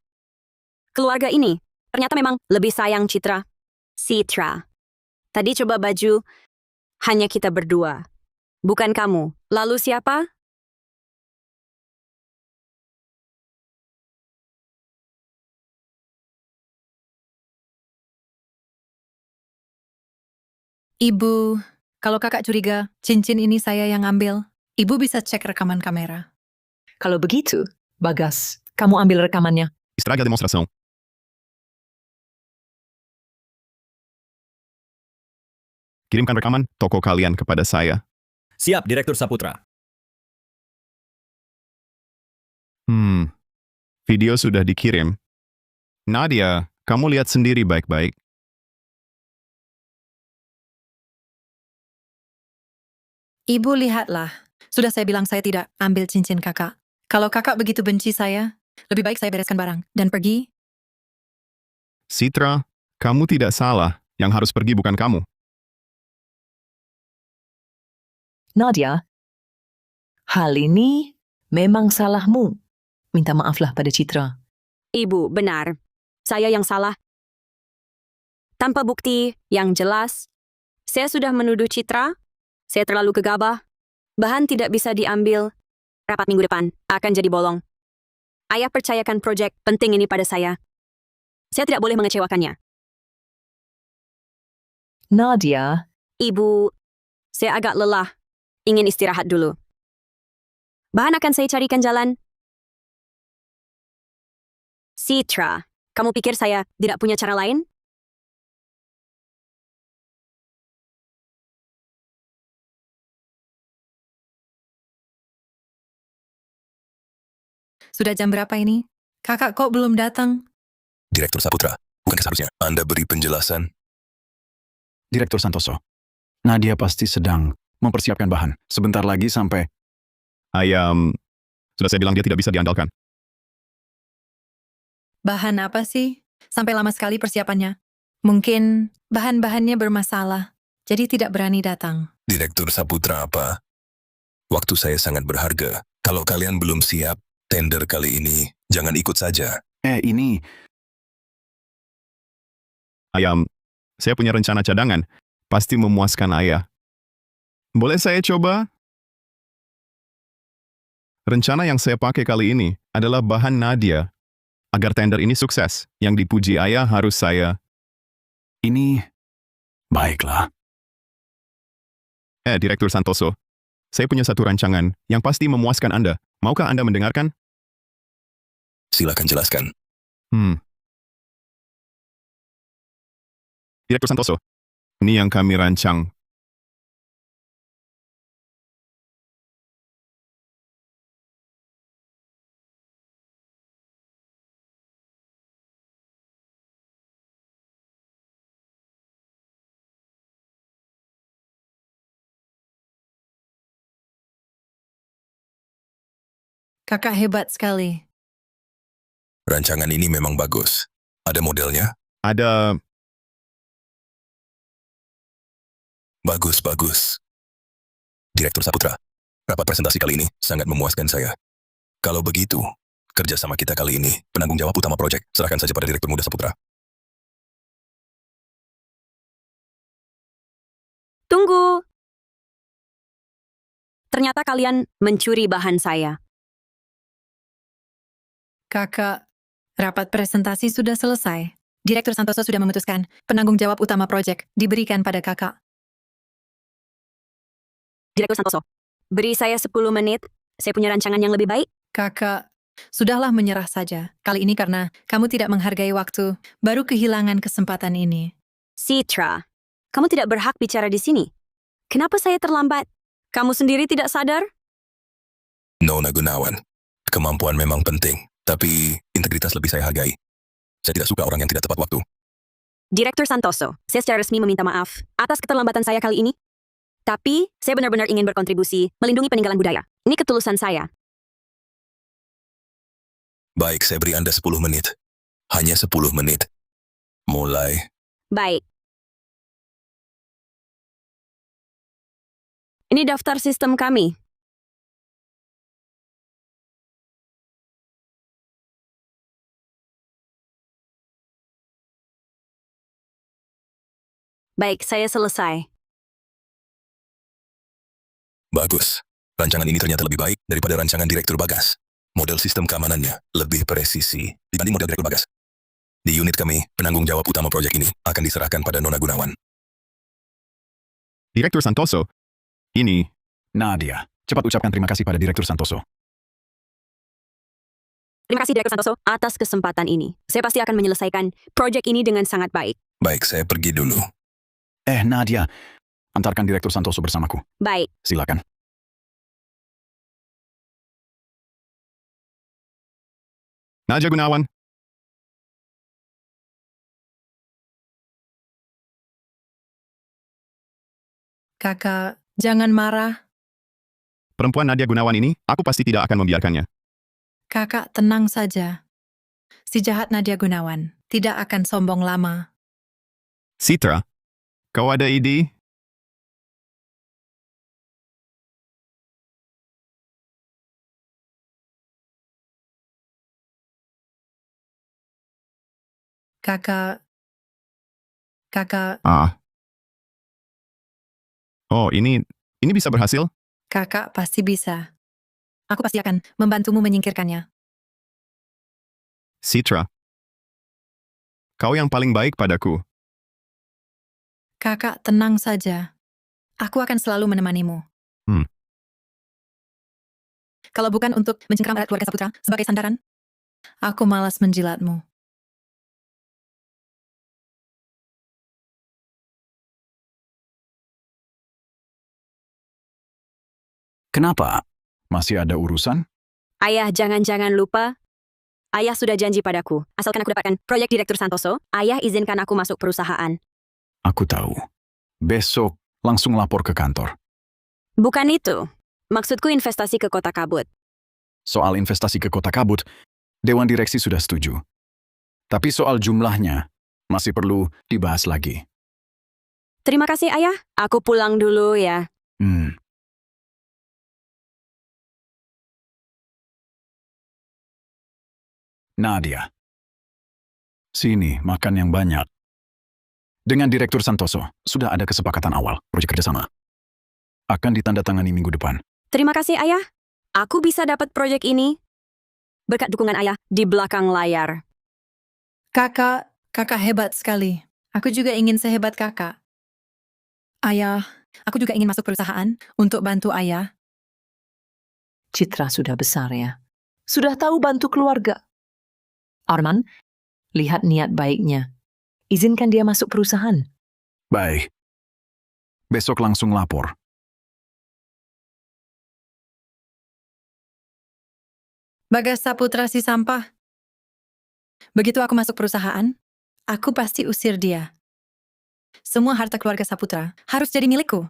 Keluarga ini ternyata memang lebih sayang Citra. Citra. Tadi coba baju, hanya kita berdua. Bukan kamu. Lalu siapa? Ibu, kalau kakak curiga cincin ini saya yang ambil, ibu bisa cek rekaman kamera. Kalau begitu, Bagas, kamu ambil rekamannya. Estraga a demonstração. Kirimkan rekaman toko kalian kepada saya. Siap, Direktur Saputra. Video sudah dikirim. Nadia, kamu lihat sendiri baik-baik. Ibu lihatlah, sudah saya bilang saya tidak ambil cincin kakak. Kalau kakak begitu benci saya, lebih baik saya bereskan barang dan pergi. Citra, kamu tidak salah. Yang harus pergi bukan kamu. Nadia, hal ini memang salahmu. Minta maaflah pada Citra. Ibu, benar. Saya yang salah. Tanpa bukti yang jelas, saya sudah menuduh Citra. Saya terlalu gegabah. Bahan tidak bisa diambil. Rapat minggu depan akan jadi bolong. Ayah percayakan proyek penting ini pada saya. Saya tidak boleh mengecewakannya. Nadia, Ibu, saya agak lelah. Ingin istirahat dulu. Bahan akan saya carikan jalan. Citra, kamu pikir saya tidak punya cara lain? Sudah jam berapa ini? Kakak kok belum datang? Direktur Saputra, bukankah seharusnya Anda beri penjelasan? Direktur Santoso, Nadia pasti sedang mempersiapkan bahan. Sebentar lagi sampai... Ayam, sudah saya bilang dia tidak bisa diandalkan. Bahan apa sih? Sampai lama sekali persiapannya. Mungkin bahan-bahannya bermasalah, jadi tidak berani datang. Direktur Saputra apa? Waktu saya sangat berharga. Kalau kalian belum siap, tender kali ini jangan ikut saja. Ini... Ayam, saya punya rencana cadangan. Pasti memuaskan ayah. Boleh saya coba? Rencana yang saya pakai kali ini adalah bahan Nadia. Agar tender ini sukses, yang dipuji ayah harus saya. Ini... Baiklah. Direktur Santoso, saya punya satu rancangan yang pasti memuaskan Anda. Maukah Anda mendengarkan? Silakan jelaskan. Direktur Santoso, ini yang kami rancang. Kakak hebat sekali. Rancangan ini memang bagus. Ada modelnya? Ada Bagus, bagus. Direktur Saputra, rapat presentasi kali ini sangat memuaskan saya. Kalau begitu, kerjasama kita kali ini, penanggung jawab utama proyek, serahkan saja pada Direktur Muda Saputra. Tunggu. Ternyata kalian mencuri bahan saya. Kakak, rapat presentasi sudah selesai. Direktur Santoso sudah memutuskan penanggung jawab utama proyek diberikan pada kakak. Direktur Santoso, beri saya 10 menit. Saya punya rancangan yang lebih baik. Kakak, sudahlah menyerah saja. Kali ini karena kamu tidak menghargai waktu, baru kehilangan kesempatan ini. Citra, kamu tidak berhak bicara di sini. Kenapa saya terlambat? Kamu sendiri tidak sadar? Nona Gunawan, kemampuan memang penting, tapi integritas lebih saya hargai. Saya tidak suka orang yang tidak tepat waktu. Direktur Santoso, saya secara resmi meminta maaf atas keterlambatan saya kali ini. Tapi, saya benar-benar ingin berkontribusi melindungi peninggalan budaya. Ini ketulusan saya. Baik, saya beri Anda 10 menit. Hanya 10 menit. Mulai. Baik. Ini daftar sistem kami. Baik, saya selesai. Bagus. Rancangan ini ternyata lebih baik daripada rancangan Direktur Bagas. Model sistem keamanannya lebih presisi dibanding model Direktur Bagas. Di unit kami, penanggung jawab utama proyek ini akan diserahkan pada Nona Gunawan. Direktur Santoso. Ini Nadia, cepat ucapkan terima kasih pada Direktur Santoso. Terima kasih Direktur Santoso atas kesempatan ini. Saya pasti akan menyelesaikan proyek ini dengan sangat baik. Baik, saya pergi dulu. Nadia, antarkan Direktur Santoso bersamaku. Baik. Silakan. Nadia Gunawan. Kakak, jangan marah. Perempuan Nadia Gunawan ini, aku pasti tidak akan membiarkannya. Kakak, tenang saja. Si jahat Nadia Gunawan tidak akan sombong lama. Citra, kau ada ide? Kakak, Oh, ini bisa berhasil? kakak pasti bisa. Aku pasti akan membantumu menyingkirkannya. Citra, kau yang paling baik padaku. Kakak, tenang saja. Aku akan selalu menemanimu. Kalau bukan untuk mencengkeram erat keluarga Saputra sebagai sandaran, aku malas menjilatmu. Kenapa? Masih ada urusan? Ayah, jangan-jangan lupa. Ayah sudah janji padaku. Asalkan aku dapatkan proyek Direktur Santoso, ayah izinkan aku masuk perusahaan. Aku tahu. Besok langsung lapor ke kantor. Bukan itu. Maksudku investasi ke Kota Kabut. Soal investasi ke Kota Kabut, Dewan Direksi sudah setuju. Tapi soal jumlahnya masih perlu dibahas lagi. Terima kasih, ayah. Aku pulang dulu ya. Nadia. Sini, makan yang banyak. Dengan Direktur Santoso, sudah ada kesepakatan awal proyek kerjasama. Akan ditandatangani minggu depan. Terima kasih, ayah. Aku bisa dapat proyek ini berkat dukungan ayah di belakang layar. Kakak hebat sekali. Aku juga ingin sehebat kakak. Ayah, aku juga ingin masuk perusahaan untuk bantu ayah. Citra sudah besar ya. Sudah tahu bantu keluarga. Arman, lihat niat baiknya. Izinkan dia masuk perusahaan. Baik. Besok langsung lapor. Bagas Saputra si sampah. Begitu aku masuk perusahaan, aku pasti usir dia. Semua harta keluarga Saputra harus jadi milikku.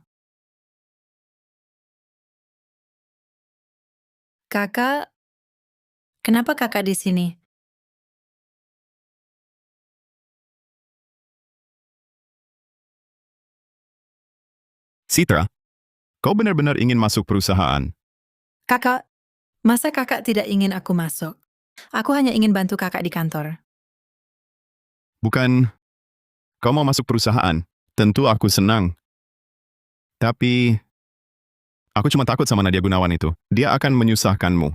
Kakak, Kenapa kakak di sini? Citra, kau benar-benar ingin masuk perusahaan. Kakak, masa kakak tidak ingin aku masuk? Aku hanya ingin bantu kakak di kantor. Bukan, kau mau masuk perusahaan. Tentu aku senang. Tapi, aku cuma takut sama Nadia Gunawan itu. Dia akan menyusahkanmu.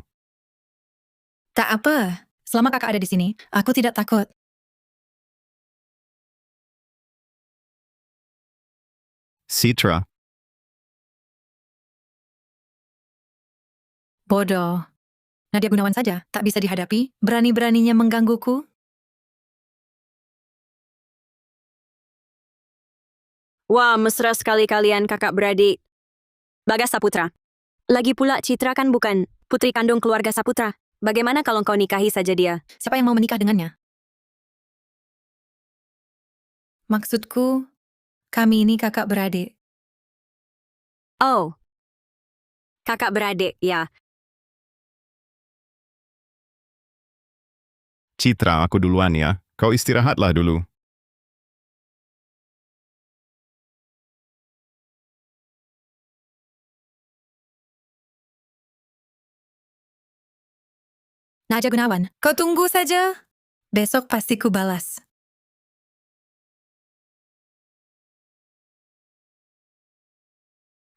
Tak apa, selama kakak ada di sini, aku tidak takut. Citra, Bodoh. Nadia Gunawan saja tak bisa dihadapi, berani-beraninya menggangguku. Wah, mesra sekali kalian kakak beradik. Bagas Saputra. Lagi pula Citra kan bukan putri kandung keluarga Saputra. Bagaimana kalau kau nikahi saja dia? Siapa yang mau menikah dengannya? Maksudku, kami ini kakak beradik. Oh. Kakak beradik, ya. Citra, aku duluan ya. Kau istirahatlah dulu. Nadia Gunawan, kau tunggu saja. Besok pasti ku balas.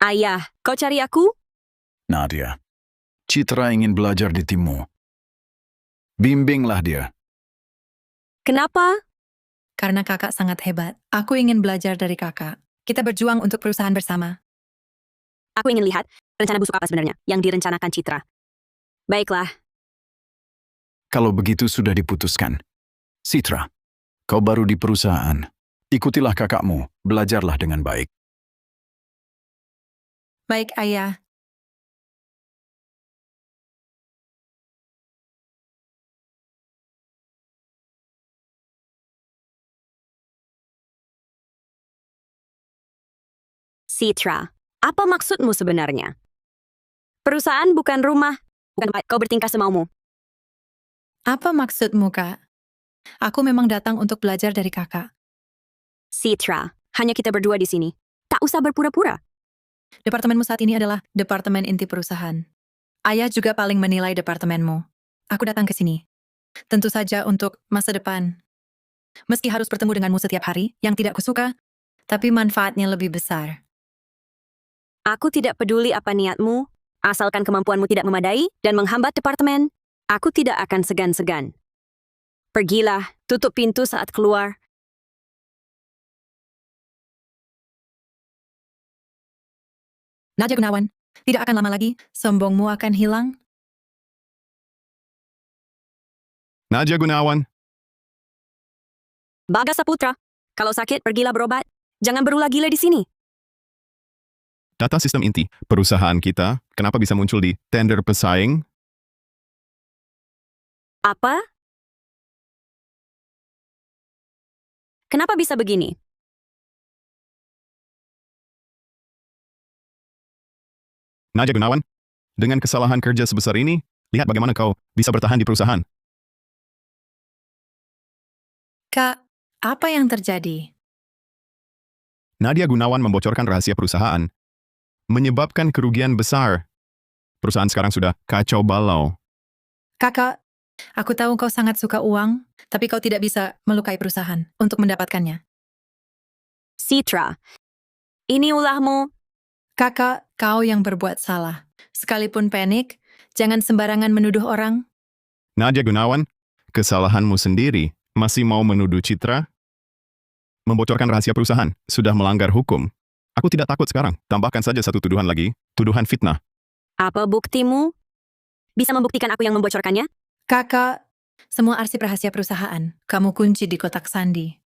Ayah, kau cari aku? Nadia, Citra ingin belajar di timmu. Bimbinglah dia. Kenapa? Karena kakak sangat hebat. Aku ingin belajar dari kakak. Kita berjuang untuk perusahaan bersama. Aku ingin lihat rencana busuk apa sebenarnya yang direncanakan Citra. Baiklah, Kalau begitu sudah diputuskan. Citra, kau baru di perusahaan. Ikutilah kakakmu, belajarlah dengan baik. Baik, ayah. Citra, apa maksudmu sebenarnya? Perusahaan bukan rumah, bukan tempat kau bertingkah semaumu. Apa maksudmu, Kak? Aku memang datang untuk belajar dari kakak. Citra, hanya kita berdua di sini. Tak usah berpura-pura. Departemenmu saat ini adalah departemen inti perusahaan. Ayah juga paling menilai departemenmu. Aku datang ke sini. Tentu saja untuk masa depan. Meski harus bertemu denganmu setiap hari, yang tidak kusuka, tapi manfaatnya lebih besar. Aku tidak peduli apa niatmu, asalkan kemampuanmu tidak memadai dan menghambat departemen, aku tidak akan segan-segan. Pergilah, tutup pintu saat keluar. Nadia Gunawan, tidak akan lama lagi, sombongmu akan hilang. Nadia Gunawan, Bagas Saputra, kalau sakit pergilah berobat. Jangan berulah gila di sini. data sistem inti perusahaan kita, kenapa bisa muncul di tender pesaing? Apa? Kenapa bisa begini? Nadia Gunawan, dengan kesalahan kerja sebesar ini, lihat bagaimana kau bisa bertahan di perusahaan. Kak, apa yang terjadi? Nadia Gunawan membocorkan rahasia perusahaan, menyebabkan kerugian besar. Perusahaan sekarang sudah kacau balau. Kakak, aku tahu kau sangat suka uang, tapi kau tidak bisa melukai perusahaan untuk mendapatkannya. Citra, ini ulahmu. Kakak, kau yang berbuat salah. Sekalipun panik, jangan sembarangan menuduh orang. Nadia Gunawan, kesalahanmu sendiri, masih mau menuduh Citra? Membocorkan rahasia perusahaan, sudah melanggar hukum. Aku tidak takut sekarang, tambahkan saja satu tuduhan lagi, tuduhan fitnah. Apa buktimu? Bisa membuktikan aku yang membocorkannya? Kakak, semua arsip rahasia perusahaan, kamu kunci di kotak sandi.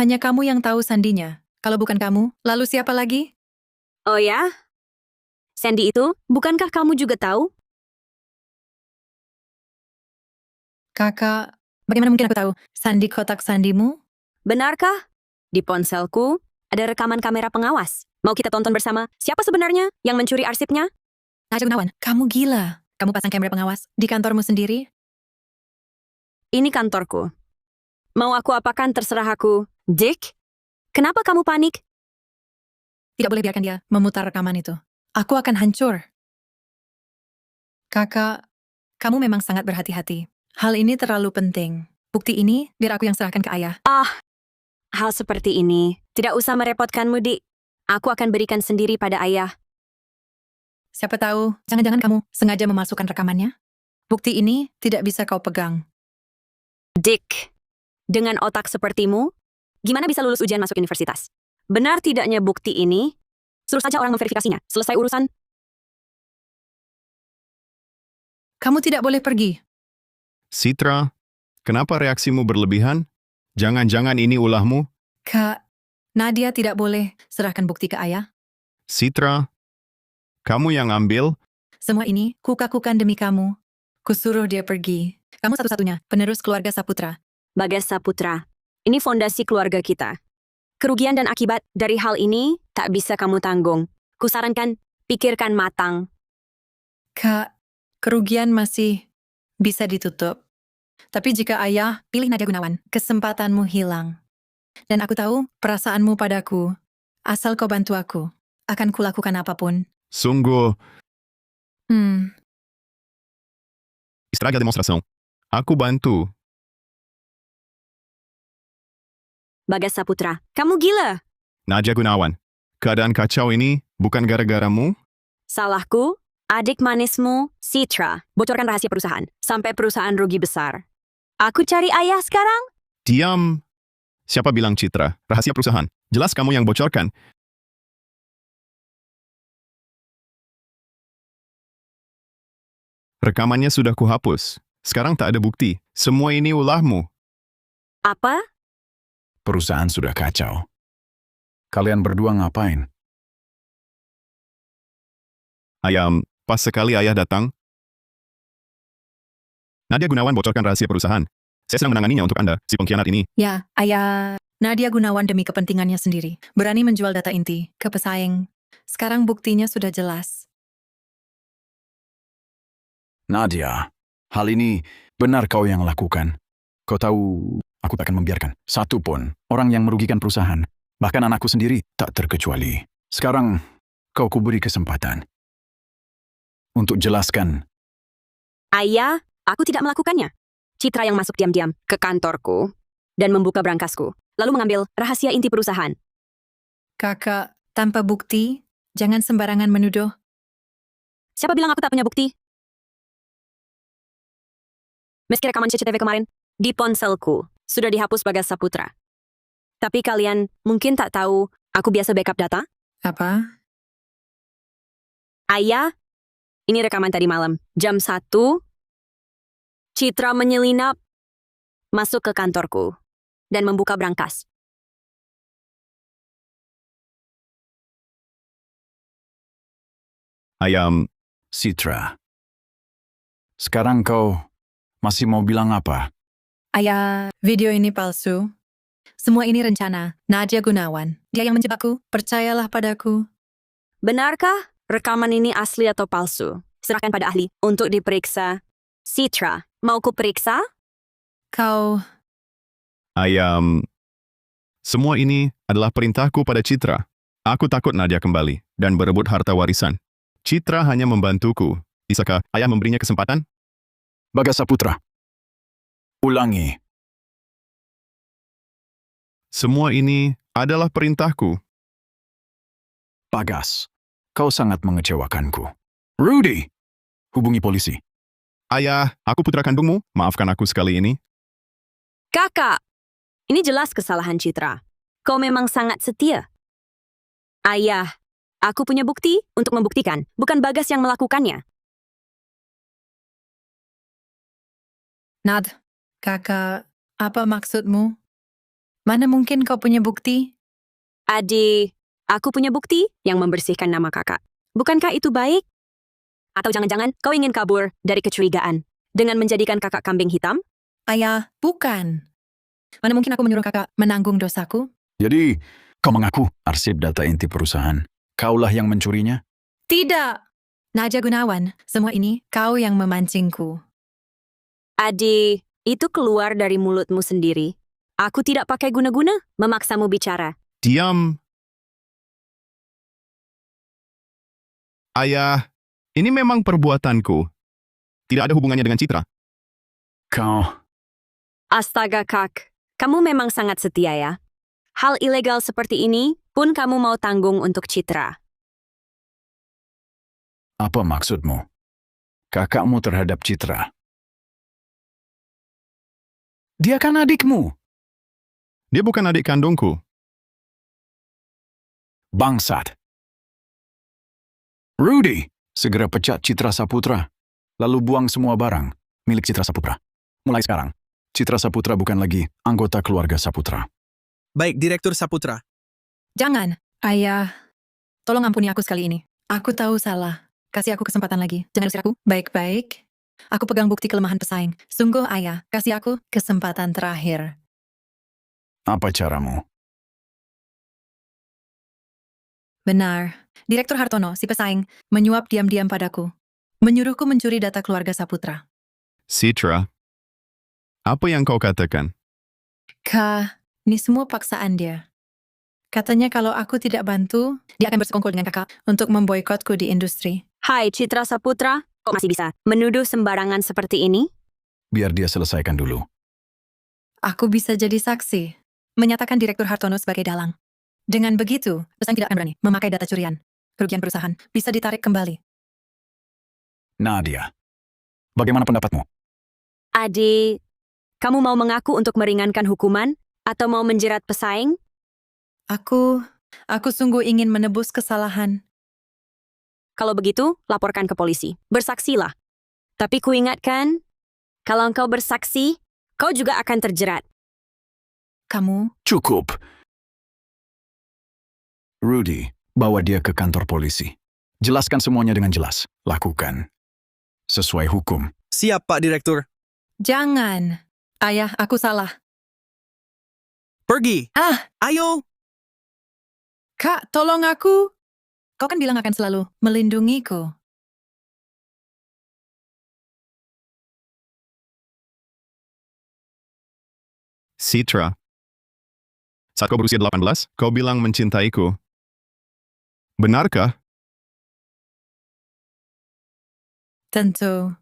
Hanya kamu yang tahu sandinya. Kalau bukan kamu, lalu siapa lagi? Oh ya? Sandy itu, bukankah kamu juga tahu? Kakak, bagaimana mungkin aku tahu sandi kotak sandimu? Benarkah? Di ponselku, ada rekaman kamera pengawas. Mau kita tonton bersama? Siapa sebenarnya yang mencuri arsipnya? Nadia Gunawan, kamu gila. Kamu pasang kamera pengawas di kantormu sendiri? Ini kantorku. Mau aku apakan terserah aku. Dick, kenapa kamu panik? Tidak boleh biarkan dia memutar rekaman itu. Aku akan hancur. Kakak, kamu memang sangat berhati-hati. Hal ini terlalu penting. Bukti ini biar aku yang serahkan ke ayah. Hal seperti ini, tidak usah merepotkanmu, Dick. Aku akan berikan sendiri pada ayah. Siapa tahu, jangan-jangan kamu sengaja memasukkan rekamannya? Bukti ini tidak bisa kau pegang. Dick, dengan otak sepertimu, gimana bisa lulus ujian masuk universitas? Benar tidaknya bukti ini? Suruh saja orang memverifikasinya. Selesai urusan. Kamu tidak boleh pergi. Citra, kenapa reaksimu berlebihan? Jangan-jangan ini ulahmu? Kak, Nadia tidak boleh serahkan bukti ke ayah. Citra, kamu yang ambil? Semua ini kukakukan demi kamu. Kusuruh dia pergi. Kamu satu-satunya penerus keluarga Saputra. Bagas Saputra, ini fondasi keluarga kita. Kerugian dan akibat dari hal ini tak bisa kamu tanggung. Kusarankan, pikirkan matang. Kak, kerugian masih bisa ditutup. Tapi jika ayah pilih Nadia Gunawan, kesempatanmu hilang. Dan aku tahu perasaanmu padaku. Asal kau bantu aku, akan kulakukan apapun. Sungguh, estraga a demonstração. Aku bantu. Bagas Saputra, kamu gila. Nadia Gunawan, keadaan kacau ini bukan gara-garamu? Salahku, adik manismu, Citra, bocorkan rahasia perusahaan, sampai perusahaan rugi besar. Aku cari ayah sekarang? Diam. Siapa bilang Citra? Rahasia perusahaan. Jelas kamu yang bocorkan. Rekamannya sudah kuhapus. Sekarang tak ada bukti. Semua ini ulahmu. Apa? Perusahaan sudah kacau. Kalian berdua ngapain? Ayam, pas sekali ayah datang. Nadia Gunawan bocorkan rahasia perusahaan. Saya sedang menanganinya untuk Anda, si pengkhianat ini. Ya, ayah Nadia Gunawan demi kepentingannya sendiri. Berani menjual data inti ke pesaing. Sekarang buktinya sudah jelas. Nadia, hal ini benar kau yang lakukan. Kau tahu, aku tak akan membiarkan satu pun orang yang merugikan perusahaan. Bahkan anakku sendiri tak terkecuali. Sekarang, kau kuberi kesempatan untuk jelaskan. Ayah, aku tidak melakukannya. Citra yang masuk diam-diam ke kantorku dan membuka berangkasku, lalu mengambil rahasia inti perusahaan. Kakak, tanpa bukti, jangan sembarangan menuduh. Siapa bilang aku tak punya bukti? Meski rekaman CCTV kemarin di ponselku sudah dihapus Bagas Saputra. Tapi kalian mungkin tak tahu aku biasa backup data? Apa? Ayah, ini rekaman tadi malam, jam 1. Citra menyelinap masuk ke kantorku dan membuka berangkas. Ayam, Citra, sekarang kau masih mau bilang apa? Ayah, video ini palsu. Semua ini rencana Nadia Gunawan. Dia yang menjebakku, percayalah padaku. Benarkah rekaman ini asli atau palsu? Serahkan pada ahli untuk diperiksa. Citra, mau ku periksa? Kau, ayam. Semua ini adalah perintahku pada Citra. Aku takut Nadia kembali dan berebut harta warisan. Citra hanya membantuku. Bisakah ayah memberinya kesempatan? Bagas Saputra, ulangi. Semua ini adalah perintahku. Bagas, kau sangat mengecewakanku. Rudy, hubungi polisi. Ayah, aku putra kandungmu. Maafkan aku sekali ini. Kakak, ini jelas kesalahan Citra. Kau memang sangat setia. Ayah, aku punya bukti untuk membuktikan, bukan Bagas yang melakukannya. Nad, kakak, apa maksudmu? Mana mungkin kau punya bukti? Adik, aku punya bukti yang membersihkan nama kakak. Bukankah itu baik? Atau jangan-jangan kau ingin kabur dari kecurigaan dengan menjadikan kakak kambing hitam? Ayah, bukan. Mana mungkin aku menyuruh kakak menanggung dosaku? Jadi, kau mengaku arsip data inti perusahaan. Kaulah yang mencurinya? Tidak. Nadia Gunawan, semua ini kau yang memancingku. Adik, Itu keluar dari mulutmu sendiri. Aku tidak pakai guna-guna memaksamu bicara. Diam. Ayah, ini memang perbuatanku. Tidak ada hubungannya dengan Citra. Kau, Astaga, Kak. Kamu memang sangat setia ya. Hal ilegal seperti ini pun kamu mau tanggung untuk Citra. apa maksudmu? Kakakmu terhadap Citra. Dia kan adikmu. Dia bukan adik kandungku. Bangsat. Rudy, segera pecat Citra Saputra. Lalu buang semua barang milik Citra Saputra. Mulai sekarang, Citra Saputra bukan lagi anggota keluarga Saputra. Baik, Direktur Saputra. Jangan, ayah. Tolong ampuni aku sekali ini. Aku tahu salah. Kasih aku kesempatan lagi. Jangan usir aku. Baik-baik. Aku pegang bukti kelemahan pesaing. Sungguh, ayah. Kasih aku kesempatan terakhir. Apa caramu? Benar. Direktur Hartono, si pesaing, menyuap diam-diam padaku. Menyuruhku mencuri data keluarga Saputra. Citra, apa yang kau katakan? Ini semua paksaan dia. Katanya kalau aku tidak bantu, dia akan bersekongkol dengan kakak untuk memboikotku di industri. Hai, Citra Saputra. Kok masih bisa menuduh sembarangan seperti ini? Biar dia selesaikan dulu. Aku bisa jadi saksi, menyatakan Direktur Hartono sebagai dalang. Dengan begitu, pesaing tidak akan berani memakai data curian. Kerugian perusahaan bisa ditarik kembali. Nadia, bagaimana pendapatmu? Adik, kamu mau mengaku untuk meringankan hukuman atau mau menjerat pesaing? Aku sungguh ingin menebus kesalahan. Kalau begitu, laporkan ke polisi. Bersaksilah. Tapi kuingatkan, kalau engkau bersaksi, kau juga akan terjerat. Kamu, Cukup. Rudy, bawa dia ke kantor polisi. Jelaskan semuanya dengan jelas. Lakukan. Sesuai hukum. Siap, Pak Direktur. jangan. Ayah, aku salah. Pergi. Ayo. Kak, tolong aku. Kau kan bilang akan selalu melindungiku. Citra, saat kau berusia 18, kau bilang mencintaiku. Benarkah? Tentu.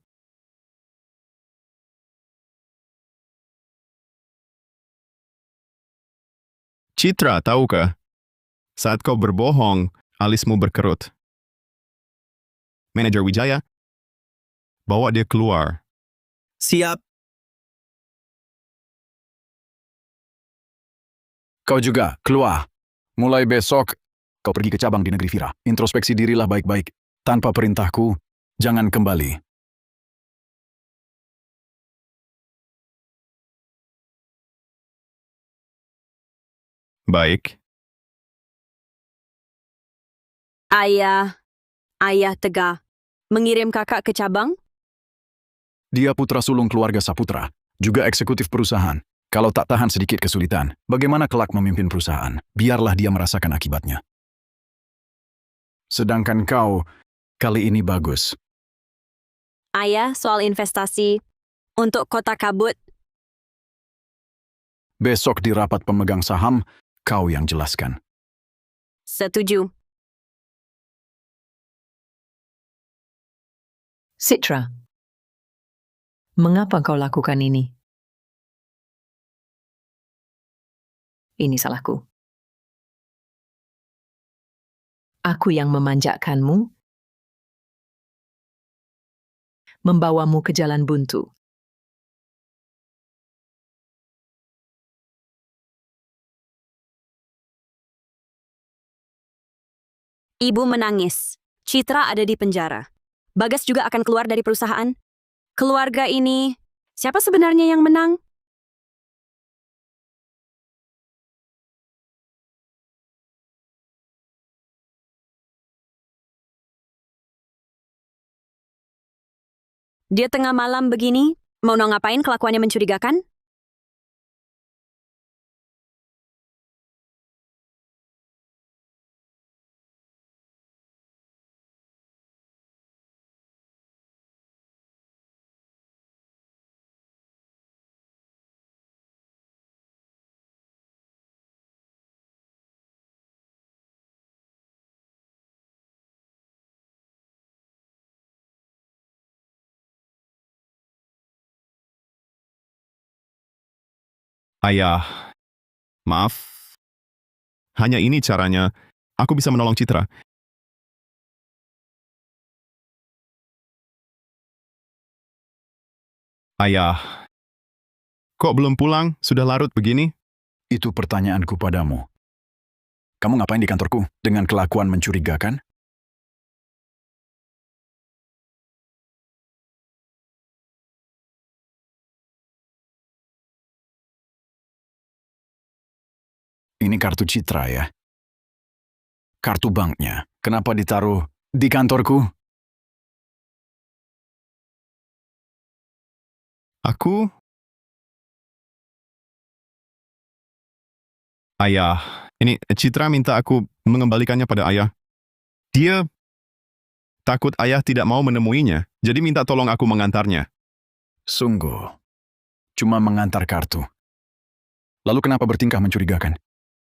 Citra, tahukah? Saat kau berbohong, alismu berkerut. Manajer Wijaya, bawa dia keluar. Siap. Kau juga, keluar. Mulai besok, kau pergi ke cabang di negeri Vira. Introspeksi dirilah baik-baik. Tanpa perintahku, jangan kembali. Baik. Ayah Tegah, mengirim kakak ke cabang? Dia putra sulung keluarga Saputra, juga eksekutif perusahaan. Kalau tak tahan sedikit kesulitan, bagaimana kelak memimpin perusahaan? Biarlah dia merasakan akibatnya. Sedangkan kau, kali ini bagus. Ayah, soal investasi untuk kota kabut. Besok di rapat pemegang saham, kau yang jelaskan. Setuju. Citra, mengapa kau lakukan ini? Ini salahku. Aku yang memanjakanmu, membawamu ke jalan buntu. Ibu menangis. Citra ada di penjara. Bagas juga akan keluar dari perusahaan. Keluarga ini, siapa sebenarnya yang menang? Dia tengah malam begini, mau ngapain kelakuannya mencurigakan? Ayah, maaf. Hanya ini caranya aku bisa menolong Citra. Ayah, kok belum pulang? Sudah larut begini? Itu pertanyaanku padamu. Kamu ngapain di kantorku dengan kelakuan mencurigakan? Ini kartu Citra ya. Kartu banknya. Kenapa ditaruh di kantorku? Aku? Ayah, ini Citra minta aku mengembalikannya pada ayah. Dia takut ayah tidak mau menemuinya, jadi minta tolong aku mengantarnya. Sungguh. Cuma mengantar kartu. Lalu kenapa bertingkah mencurigakan?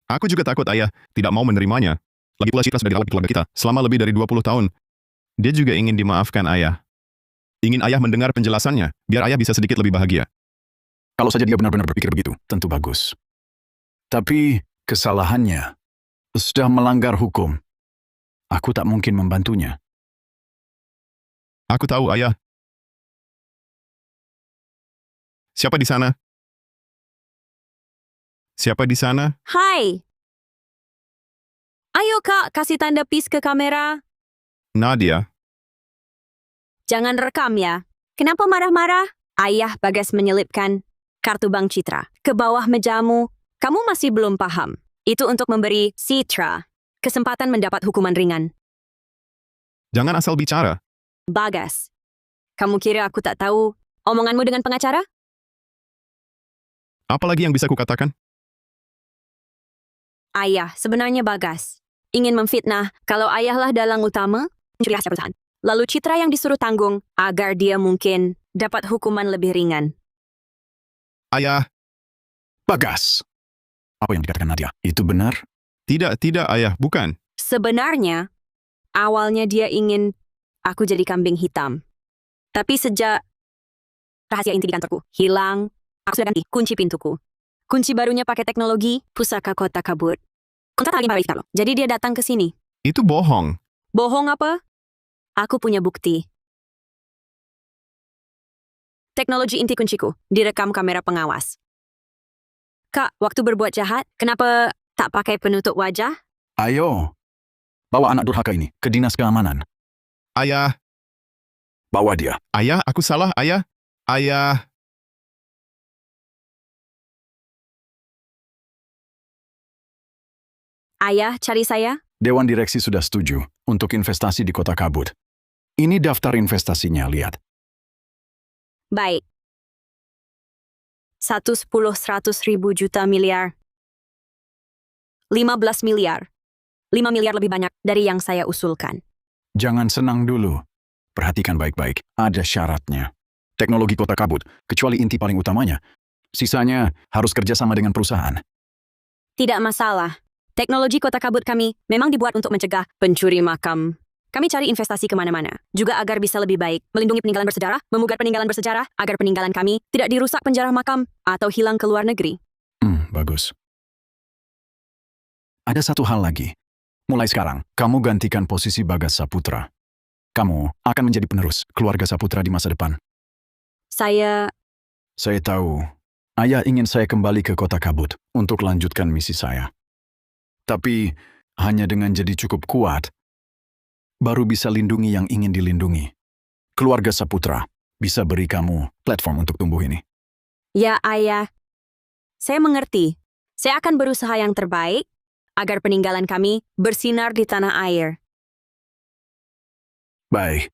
Aku juga takut ayah tidak mau menerimanya. Lagi pula Citra sudah dirawat di keluarga kita selama lebih dari 20 tahun. Dia juga ingin dimaafkan ayah. Ingin ayah mendengar penjelasannya, biar ayah bisa sedikit lebih bahagia. Kalau saja dia benar-benar berpikir begitu, tentu bagus. Tapi kesalahannya sudah melanggar hukum. Aku tak mungkin membantunya. Aku tahu, ayah. Siapa di sana? Siapa di sana? Hai! Ayo kak, kasih tanda peace ke kamera. Nadia. Jangan rekam ya. Kenapa marah-marah? Ayah Bagas menyelipkan kartu bank Citra ke bawah mejamu. Kamu masih belum paham. Itu untuk memberi Citra kesempatan mendapat hukuman ringan. Jangan asal bicara. Bagas, kamu kira aku tak tahu omonganmu dengan pengacara? Apalagi yang bisa kukatakan? Ayah, sebenarnya Bagas ingin memfitnah kalau ayahlah dalang utama mencuri hasil perusahaan. Lalu Citra yang disuruh tanggung agar dia mungkin dapat hukuman lebih ringan. Ayah. Bagas. Apa yang dikatakan Nadia? Itu benar? Tidak, ayah, bukan. Sebenarnya, awalnya dia ingin aku jadi kambing hitam. Tapi sejak rahasia inti di kantorku hilang, aku sudah ganti kunci pintuku. Kunci barunya pakai teknologi pusaka kota kabut. Kontrak lagi Pak Carlo. Jadi dia datang ke sini. Itu bohong. Bohong apa? Aku punya bukti. Teknologi inti kunciku direkam kamera pengawas. Kak, waktu berbuat jahat, kenapa tak pakai penutup wajah? Ayo. Bawa anak durhaka ini ke dinas keamanan. Ayah. Bawa dia. Ayah, aku salah, ayah. Ayah. Ayah, cari saya? Dewan Direksi sudah setuju untuk investasi di Kota Kabut. Ini daftar investasinya, lihat. Baik. 110 100 ribu juta miliar. 15 miliar. 5 miliar lebih banyak dari yang saya usulkan. Jangan senang dulu. Perhatikan baik-baik, ada syaratnya. Teknologi Kota Kabut, kecuali inti paling utamanya. Sisanya harus kerjasama dengan perusahaan. Tidak masalah. Teknologi kota kabut kami memang dibuat untuk mencegah pencuri makam. Kami cari investasi kemana-mana, juga agar bisa lebih baik melindungi peninggalan bersejarah, memugar peninggalan bersejarah, agar peninggalan kami tidak dirusak penjara makam atau hilang ke luar negeri. Bagus. Ada satu hal lagi. Mulai sekarang, kamu gantikan posisi Bagas Saputra. Kamu akan menjadi penerus keluarga Saputra di masa depan. Saya tahu, ayah ingin saya kembali ke Kota Kabut untuk lanjutkan misi saya. Tapi, hanya dengan jadi cukup kuat, baru bisa lindungi yang ingin dilindungi. Keluarga Saputra bisa beri kamu platform untuk tumbuh ini. Ya, ayah. Saya mengerti. Saya akan berusaha yang terbaik agar peninggalan kami bersinar di tanah air. Baik,